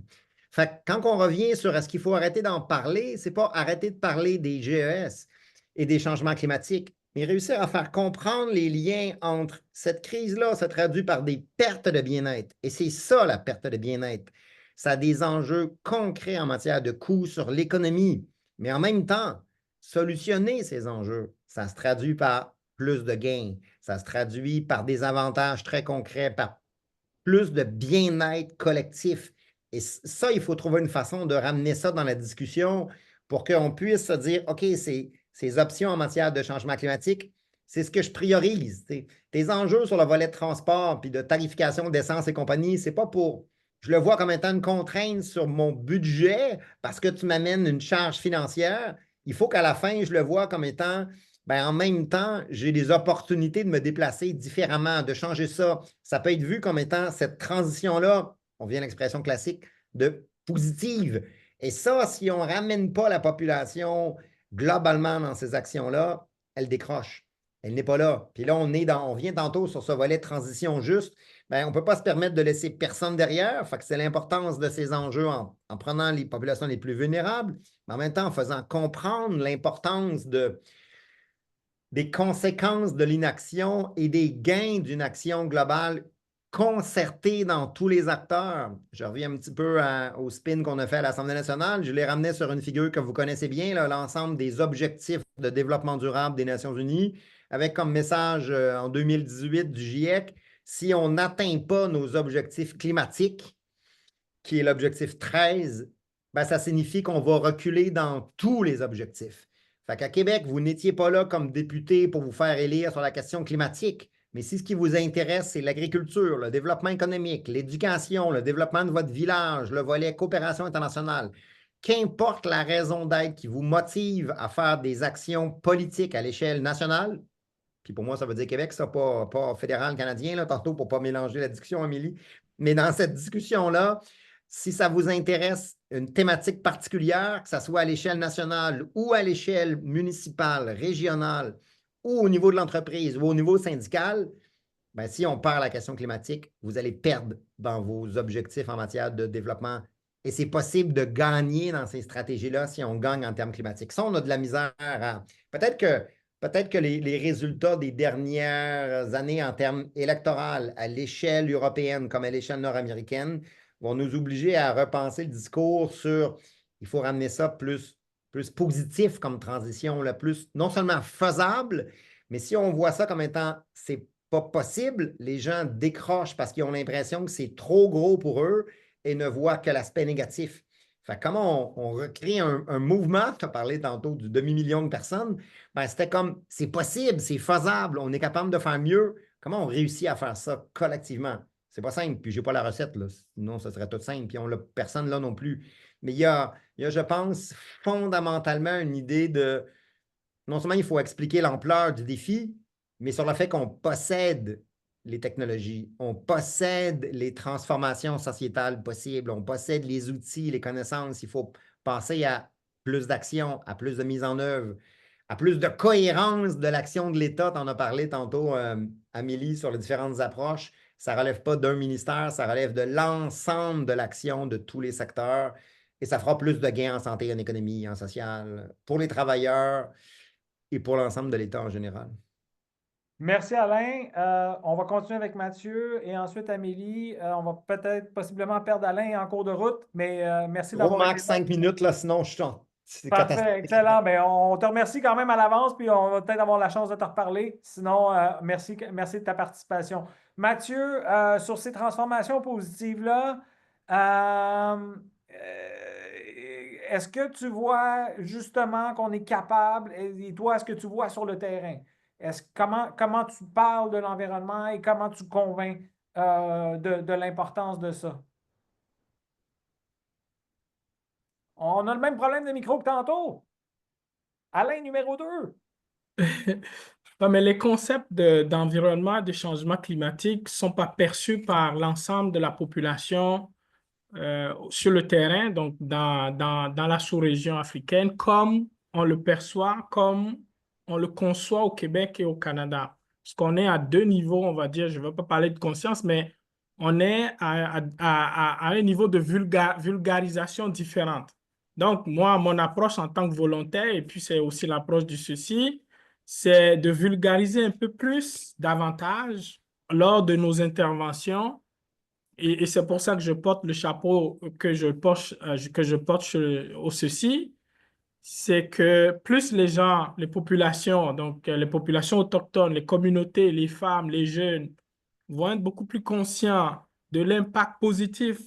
Fait que quand on revient sur est-ce qu'il faut arrêter d'en parler, c'est pas arrêter de parler des GES et des changements climatiques, mais réussir à faire comprendre les liens entre cette crise-là se traduit par des pertes de bien-être. Et c'est ça, la perte de bien-être. Ça a des enjeux concrets en matière de coûts sur l'économie. Mais en même temps, solutionner ces enjeux, ça se traduit par plus de gains, ça se traduit par des avantages très concrets, par plus de bien-être collectif. Et ça, il faut trouver une façon de ramener ça dans la discussion pour qu'on puisse se dire, OK, ces options en matière de changement climatique, c'est ce que je priorise. Tes enjeux sur le volet de transport puis de tarification d'essence et compagnie, c'est pas pour je le vois comme étant une contrainte sur mon budget parce que tu m'amènes une charge financière. Il faut qu'à la fin, je le vois comme étant, ben, en même temps, j'ai des opportunités de me déplacer différemment, de changer ça. Ça peut être vu comme étant cette transition-là, on vient à l'expression classique, de positive. Et ça, si on ne ramène pas la population globalement dans ces actions-là, elle décroche. Elle n'est pas là. Puis là, on vient tantôt sur ce volet de transition juste. Bien, on ne peut pas se permettre de laisser personne derrière. Fait que c'est l'importance de ces enjeux en prenant les populations les plus vulnérables, mais en même temps en faisant comprendre l'importance des conséquences de l'inaction et des gains d'une action globale concertée dans tous les acteurs. Je reviens un petit peu au spin qu'on a fait à l'Assemblée nationale. Je l'ai ramené sur une figure que vous connaissez bien, l'ensemble des objectifs de développement durable des Nations unies, avec comme message en 2018 du GIEC, si on n'atteint pas nos objectifs climatiques, qui est l'objectif 13, ben, ça signifie qu'on va reculer dans tous les objectifs. Fait qu'à Québec, vous n'étiez pas là comme député pour vous faire élire sur la question climatique, mais si ce qui vous intéresse, c'est l'agriculture, le développement économique, l'éducation, le développement de votre village, le volet coopération internationale, qu'importe la raison d'être qui vous motive à faire des actions politiques à l'échelle nationale, puis pour moi, ça veut dire Québec, ça, pas fédéral canadien, là, tantôt pour ne pas mélanger la discussion, Amélie. Mais dans cette discussion-là, si ça vous intéresse une thématique particulière, que ce soit à l'échelle nationale ou à l'échelle municipale, régionale, ou au niveau de l'entreprise ou au niveau syndical, bien, si on perd la question climatique, vous allez perdre dans vos objectifs en matière de développement. Et c'est possible de gagner dans ces stratégies-là si on gagne en termes climatiques. Ça, on a de la misère à... Peut-être que les résultats des dernières années en termes électoraux à l'échelle européenne comme à l'échelle nord-américaine vont nous obliger à repenser le discours sur il faut ramener ça plus positif comme transition, plus non seulement faisable, mais si on voit ça comme étant c'est pas possible, les gens décrochent parce qu'ils ont l'impression que c'est trop gros pour eux et ne voient que l'aspect négatif. Fait comment on recrée un mouvement, tu as parlé tantôt du demi-million de personnes, ben, c'était comme c'est possible, c'est faisable, on est capable de faire mieux. Comment on réussit à faire ça collectivement? C'est pas simple, puis je n'ai pas la recette, là. Sinon, ce serait tout simple, puis on n'a personne là non plus. Mais il y a, je pense, fondamentalement une idée de non seulement il faut expliquer l'ampleur du défi, mais sur le fait qu'on possède les technologies, on possède les transformations sociétales possibles, on possède les outils, les connaissances. Il faut passer à plus d'action, à plus de mise en œuvre, à plus de cohérence de l'action de l'État. Tu en as parlé tantôt, Amélie, sur les différentes approches. Ça ne relève pas d'un ministère, ça relève de l'ensemble de l'action de tous les secteurs et ça fera plus de gains en santé, en économie, en social, pour les travailleurs et pour l'ensemble de l'État en général. Merci Alain. On va continuer avec Mathieu et ensuite Amélie. On va peut-être possiblement perdre Alain en cours de route, mais merci Gros d'avoir max 5 minutes, là, sinon je chante. C'est Parfait, catastrophique. excellent. Ben, on te remercie quand même à l'avance, puis on va peut-être avoir la chance de te reparler. Sinon, merci de ta participation. Mathieu, sur ces transformations positives-là, est-ce que tu vois justement qu'on est capable, et toi, est-ce que tu vois sur le terrain? Comment tu parles de l'environnement et comment tu convaincs de l'importance de ça? On a le même problème de micro que tantôt. Alain, numéro 2. Non, mais les concepts d'environnement et de changement climatique ne sont pas perçus par l'ensemble de la population sur le terrain, donc dans la sous-région africaine, comme on le perçoit comme on le conçoit au Québec et au Canada. Parce qu'on est à deux niveaux, on va dire, je ne veux pas parler de conscience, mais on est à un niveau de vulgarisation différente. Donc, moi, mon approche en tant que volontaire, et puis c'est aussi l'approche du ceci, c'est de vulgariser un peu plus, davantage, lors de nos interventions. Et c'est pour ça que je porte le chapeau que je porte au ceci, c'est que plus les gens, les populations, donc les populations autochtones, les communautés, les femmes, les jeunes, vont être beaucoup plus conscients de l'impact positif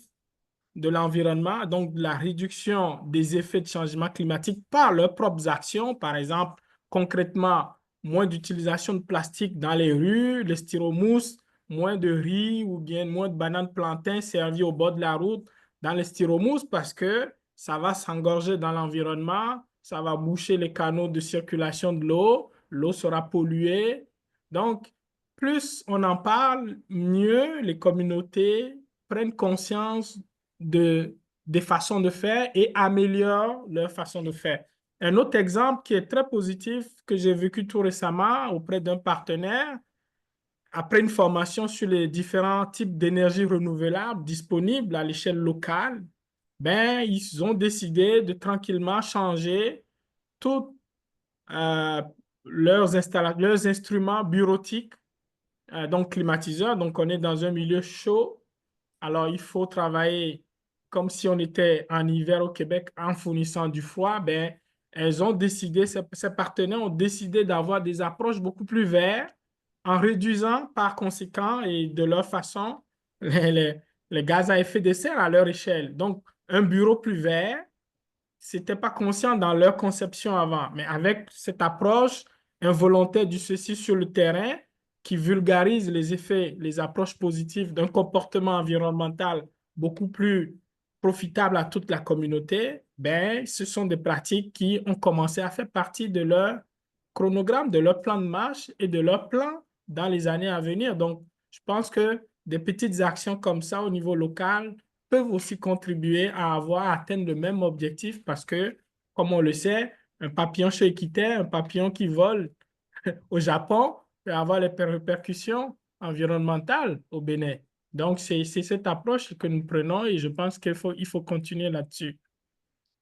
de l'environnement, donc de la réduction des effets de changement climatique par leurs propres actions, par exemple, concrètement, moins d'utilisation de plastique dans les rues, les styromousse, moins de riz ou bien moins de bananes plantains servies au bord de la route dans les styromousse parce que ça va s'engorger dans l'environnement, ça va boucher les canaux de circulation de l'eau sera polluée. Donc, plus on en parle, mieux les communautés prennent conscience des façons de faire et améliorent leur façon de faire. Un autre exemple qui est très positif que j'ai vécu tout récemment auprès d'un partenaire, après une formation sur les différents types d'énergie renouvelable disponibles à l'échelle locale, ben, ils ont décidé de tranquillement changer tous leurs instruments bureautiques, donc climatiseurs. Donc, on est dans un milieu chaud. Alors, il faut travailler comme si on était en hiver au Québec en fournissant du froid. Ben, elles ont décidé, ces partenaires ont décidé d'avoir des approches beaucoup plus vertes en réduisant par conséquent et de leur façon les gaz à effet de serre à leur échelle. Donc, un bureau plus vert, c'était pas conscient dans leur conception avant. Mais avec cette approche, un volontaire du ceci sur le terrain qui vulgarise les effets, les approches positives d'un comportement environnemental beaucoup plus profitable à toute la communauté, ben, ce sont des pratiques qui ont commencé à faire partie de leur chronogramme, de leur plan de marche et de leur plan dans les années à venir. Donc, je pense que des petites actions comme ça au niveau local peuvent aussi contribuer à avoir atteint le même objectif parce que, comme on le sait, un papillon chez Équiterre, un papillon qui vole au Japon peut avoir les répercussions environnementales au Bénin. Donc, c'est cette approche que nous prenons et je pense il faut continuer là-dessus.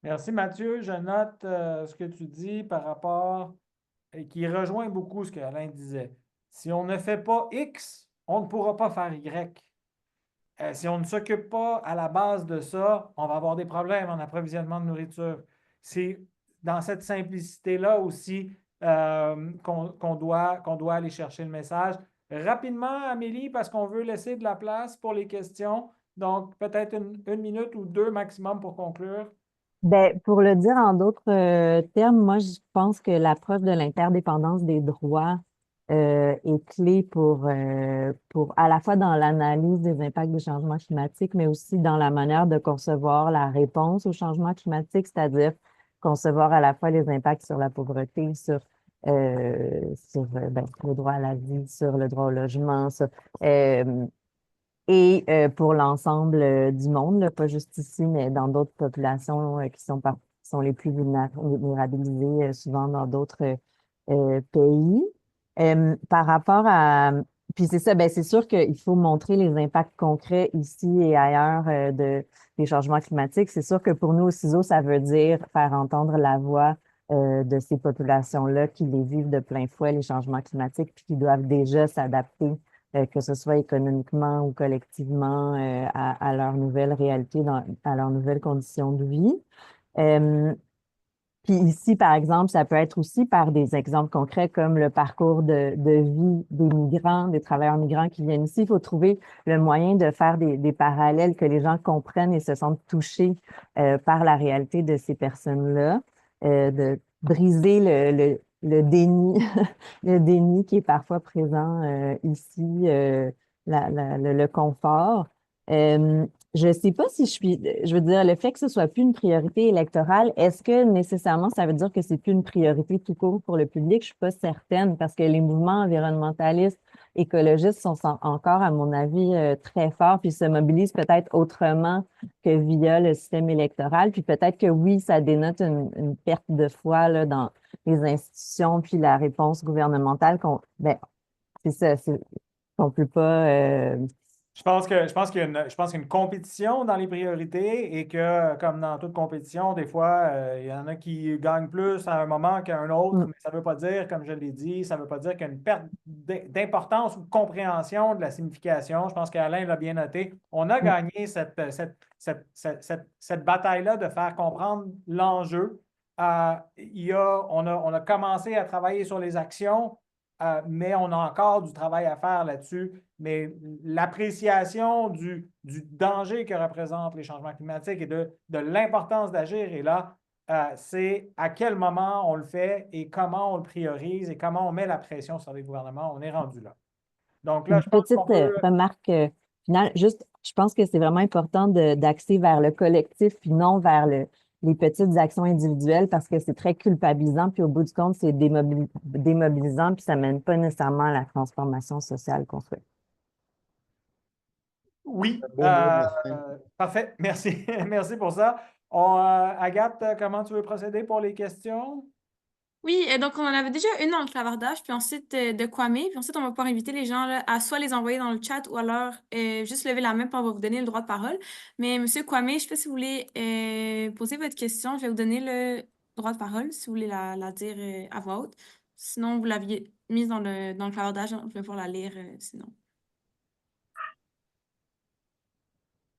Merci Mathieu. Je note ce que tu dis par rapport et qui rejoint beaucoup ce que Alain disait. Si on ne fait pas X, on ne pourra pas faire Y. Si on ne s'occupe pas à la base de ça, on va avoir des problèmes en approvisionnement de nourriture. C'est dans cette simplicité-là aussi qu'on doit aller chercher le message. Rapidement, Amélie, parce qu'on veut laisser de la place pour les questions. Donc, peut-être une minute ou deux maximum pour conclure. Ben, pour le dire en d'autres termes, moi, je pense que l'approche de l'interdépendance des droits est clé pour à la fois dans l'analyse des impacts du changement climatique, mais aussi dans la manière de concevoir la réponse au changement climatique, c'est-à-dire concevoir à la fois les impacts sur la pauvreté, sur le droit à la vie, sur le droit au logement, et pour l'ensemble du monde, là, pas juste ici, mais dans d'autres populations qui sont les plus vulnérabilisées, souvent dans d'autres pays. Par rapport à... Puis c'est ça, ben c'est sûr qu'il faut montrer les impacts concrets ici et ailleurs des changements climatiques. C'est sûr que pour nous, au CISO, ça veut dire faire entendre la voix de ces populations-là qui les vivent de plein fouet, les changements climatiques, puis qui doivent déjà s'adapter que ce soit économiquement ou collectivement à leur nouvelle réalité, à leurs nouvelles conditions de vie. Puis ici, par exemple, ça peut être aussi par des exemples concrets comme le parcours de vie des migrants, des travailleurs migrants qui viennent ici. Il faut trouver le moyen de faire des parallèles que les gens comprennent et se sentent touchés par la réalité de ces personnes-là, de briser le déni, le déni qui est parfois présent ici, le confort. Je ne sais pas si je veux dire, le fait que ce soit plus une priorité électorale, est-ce que nécessairement ça veut dire que c'est plus une priorité tout court pour le public? Je suis pas certaine parce que les mouvements environnementalistes écologistes sont encore, à mon avis, très forts, puis se mobilisent peut-être autrement que via le système électoral. Puis peut-être que oui, ça dénote une perte de foi là, dans les institutions, puis la réponse gouvernementale ben, c'est ça, qu'on peut pas. Je pense qu'il y a une compétition dans les priorités et que, comme dans toute compétition, des fois, il y en a qui gagnent plus à un moment qu'à un autre, mais ça ne veut pas dire, comme je l'ai dit, ça ne veut pas dire qu'il y a une perte d'importance ou de compréhension de la signification. Je pense qu'Alain l'a bien noté. On a gagné cette bataille-là de faire comprendre l'enjeu. On a commencé à travailler sur les actions. Mais on a encore du travail à faire là-dessus. Mais l'appréciation du danger que représentent les changements climatiques et de l'importance d'agir est là. C'est à quel moment on le fait et comment on le priorise et comment on met la pression sur les gouvernements. On est rendu là. Donc là, Une je pense petite qu'on peut... remarque finale, juste, je pense que c'est vraiment important d'axer vers le collectif puis non vers les petites actions individuelles parce que c'est très culpabilisant puis au bout du compte, c'est démobilisant puis ça mène pas nécessairement à la transformation sociale qu'on souhaite. Oui, Beau mot de la fin. parfait. Merci. Merci pour ça. Agathe, comment tu veux procéder pour les questions? Oui, donc on en avait déjà une dans le clavardage, puis ensuite de Kwame, puis ensuite on va pouvoir inviter les gens là, à soit les envoyer dans le chat ou alors juste lever la main, puis on va vous donner le droit de parole. Mais Monsieur Kwame, je ne sais pas si vous voulez poser votre question, je vais vous donner le droit de parole si vous voulez la dire à voix haute. Sinon, vous l'aviez mise dans le clavardage, on peut pouvoir la lire sinon.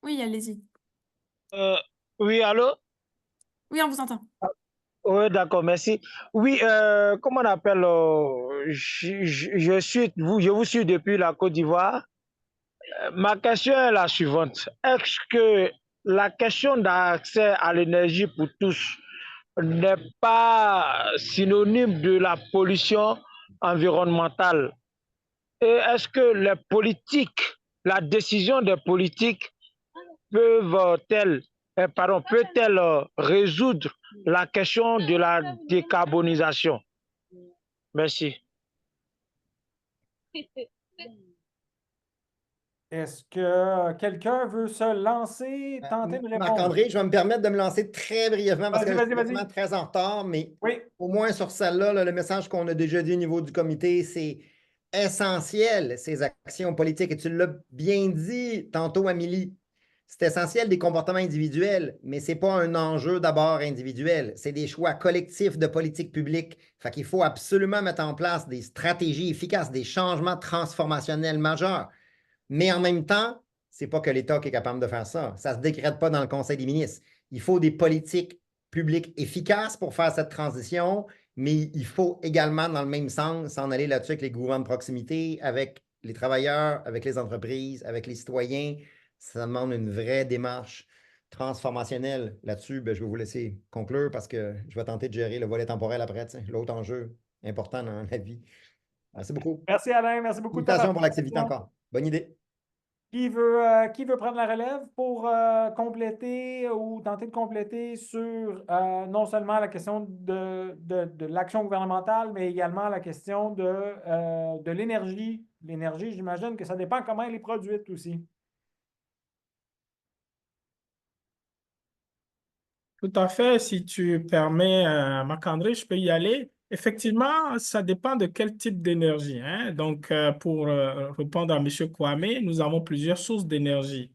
Oui, allez-y. Oui, allô? Oui, on vous entend. Oui, d'accord, merci. Oui, comment on appelle? Je vous suis depuis la Côte d'Ivoire. Ma question est la suivante. Est-ce que la question d'accès à l'énergie pour tous n'est pas synonyme de la pollution environnementale? Et est-ce que les politiques, la décision des politiques peut-elle résoudre la question de la décarbonisation? Merci. Est-ce que quelqu'un veut se lancer, tenter de répondre? Marc-André, je vais me permettre de me lancer très brièvement parce que je suis Vas-y. vraiment très en retard, mais Oui. au moins sur celle-là, là, le message qu'on a déjà dit au niveau du comité, c'est essentiel, ces actions politiques. Et tu l'as bien dit tantôt, Amélie, c'est essentiel des comportements individuels, mais ce n'est pas un enjeu d'abord individuel. C'est des choix collectifs de politique publique. Fait qu'il faut absolument mettre en place des stratégies efficaces, des changements transformationnels majeurs. Mais en même temps, ce n'est pas que l'État qui est capable de faire ça. Ça ne se décrète pas dans le Conseil des ministres. Il faut des politiques publiques efficaces pour faire cette transition, mais il faut également, dans le même sens, s'en aller là-dessus avec les gouvernements de proximité, avec les travailleurs, avec les entreprises, avec les citoyens. Ça demande une vraie démarche transformationnelle. Là-dessus, je vais vous laisser conclure parce que je vais tenter de gérer le volet temporel après, l'autre enjeu important dans la vie. Merci beaucoup. Merci Alain, merci beaucoup de ta Félicitations pour l'activité participation. encore. Bonne idée. Qui veut prendre la relève pour compléter ou tenter de compléter sur non seulement la question de l'action gouvernementale, mais également la question de l'énergie. L'énergie, j'imagine que ça dépend comment elle est produite aussi. Tout à fait. Si tu permets, Marc-André, je peux y aller. Effectivement, ça dépend de quel type d'énergie, hein. Donc, pour répondre à M. Kwame, nous avons plusieurs sources d'énergie.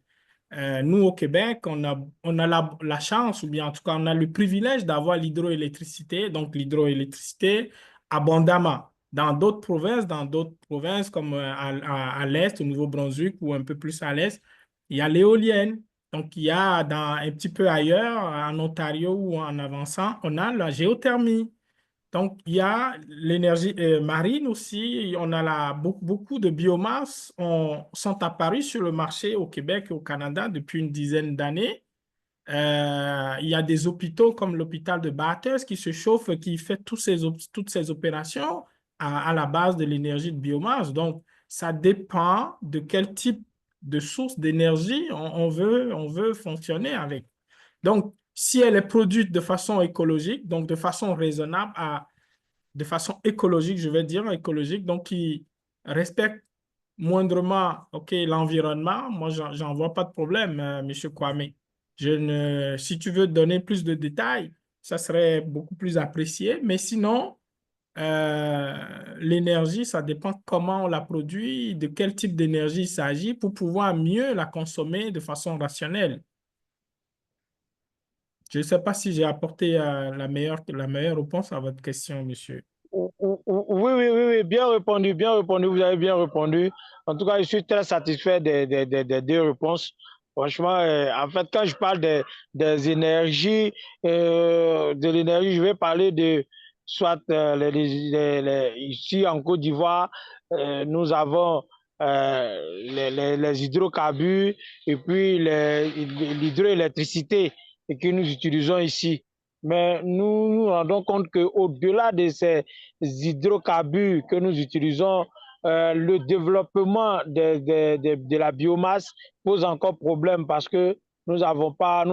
Nous, au Québec, on a la chance, ou bien en tout cas, on a le privilège d'avoir l'hydroélectricité, donc l'hydroélectricité abondamment. Dans d'autres provinces comme à l'est, au Nouveau-Brunswick ou un peu plus à l'est, il y a l'éolienne. Donc, il y a un petit peu ailleurs, en Ontario ou en avançant, on a la géothermie. Donc, il y a l'énergie marine aussi. On a beaucoup de biomasses sont apparues sur le marché au Québec et au Canada depuis une dizaine d'années. Il y a des hôpitaux comme l'hôpital de Bathurst qui se chauffe, qui fait toutes ces opérations à la base de l'énergie de biomasse. Donc, ça dépend de quel type de source d'énergie on veut fonctionner avec. Donc, si elle est produite de façon écologique, donc de façon raisonnable, de façon écologique, je vais dire écologique, donc qui respecte moindrement, OK, l'environnement, moi, j'en vois pas de problème, Monsieur Kwame. Si tu veux donner plus de détails, ça serait beaucoup plus apprécié. Mais sinon, l'énergie, ça dépend comment on la produit, de quel type d'énergie il s'agit pour pouvoir mieux la consommer de façon rationnelle. Je ne sais pas si j'ai apporté la meilleure réponse à votre question, monsieur. Oui, bien répondu, vous avez bien répondu. En tout cas, je suis très satisfait des deux réponses. Franchement, en fait, quand je parle des énergies, de l'énergie, je vais parler de soit ici en Côte d'Ivoire, nous avons les hydrocarbures et puis l'hydroélectricité que nous utilisons ici. Mais nous nous rendons compte qu'au-delà de ces hydrocarbures que nous utilisons, le développement de la biomasse pose encore problème parce que nous n'avons pas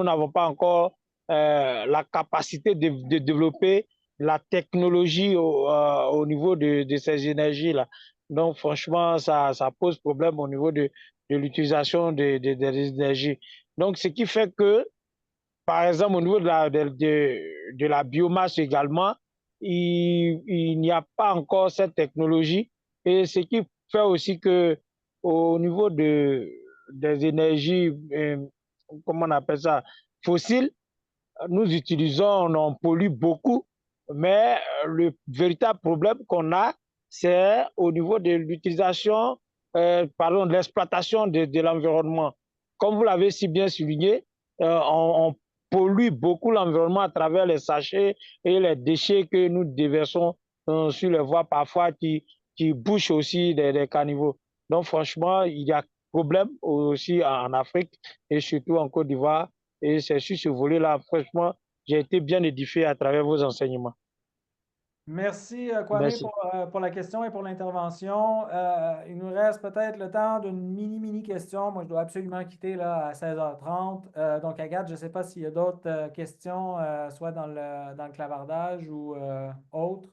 encore la capacité de développer la technologie au niveau de ces énergies-là. Donc, franchement, ça pose problème au niveau de l'utilisation des énergies. Donc, ce qui fait que par exemple, au niveau de la biomasse également, il n'y a pas encore cette technologie. Et ce qui fait aussi que au niveau des énergies, comment on appelle ça, fossiles, nous utilisons, on pollue beaucoup, mais le véritable problème qu'on a, c'est au niveau de l'utilisation, pardon, de l'exploitation de l'environnement. Comme vous l'avez si bien souligné, on pollue beaucoup l'environnement à travers les sachets et les déchets que nous déversons sur les voies parfois qui bouchent aussi des caniveaux. Donc franchement, il y a problème aussi en Afrique et surtout en Côte d'Ivoire. Et c'est sur ce volet-là, franchement, j'ai été bien édifié à travers vos enseignements. Merci, Kwame, Merci. pour la question et pour l'intervention. Il nous reste peut-être le temps d'une mini question. Moi, je dois absolument quitter là, à 16h30. Donc, Agathe, je ne sais pas s'il y a d'autres questions, soit dans le clavardage ou autres.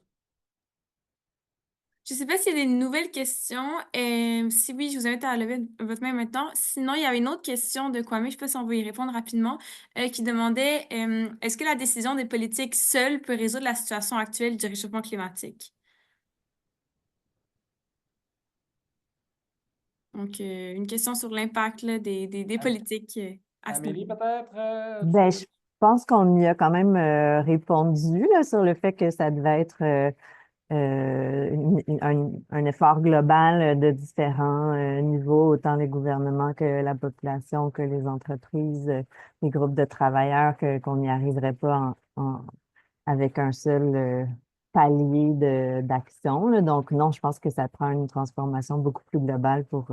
Je ne sais pas s'il y a des nouvelles questions. Si oui, je vous invite à lever votre main maintenant. Sinon, il y avait une autre question de Kwame, je ne sais pas si on va y répondre rapidement, qui demandait est-ce que la décision des politiques seule peut résoudre la situation actuelle du réchauffement climatique? Donc, une question sur l'impact là, des politiques à ce Amélie, niveau. peut-être? Ben, je pense qu'on y a quand même répondu là, sur le fait que ça devait être un effort global de différents niveaux, autant les gouvernements que la population, que les entreprises, les groupes de travailleurs, qu'on n'y arriverait pas avec un seul palier d'action, là. Donc, non, je pense que ça prend une transformation beaucoup plus globale pour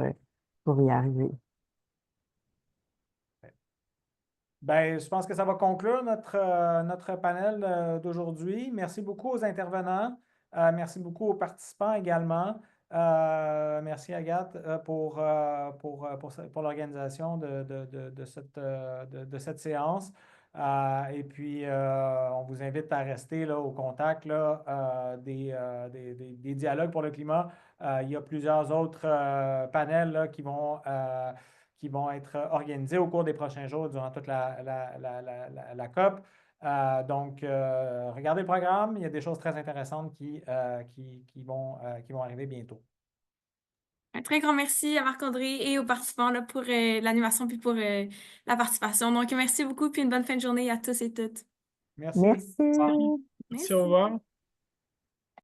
y arriver. Ben, je pense que ça va conclure notre panel d'aujourd'hui. Merci beaucoup aux intervenants. Merci beaucoup aux participants également. Merci Agathe pour l'organisation de cette séance. Et puis, on vous invite à rester là, au contact là, des dialogues pour le climat. Il y a plusieurs autres panels là, qui vont être organisés au cours des prochains jours durant toute la COP. Donc, regardez le programme, il y a des choses très intéressantes qui vont arriver bientôt. Un très grand merci à Marc-André et aux participants là, pour l'animation puis pour la participation. Donc, merci beaucoup puis une bonne fin de journée à tous et toutes. Merci. Merci. Au revoir. Merci, au revoir.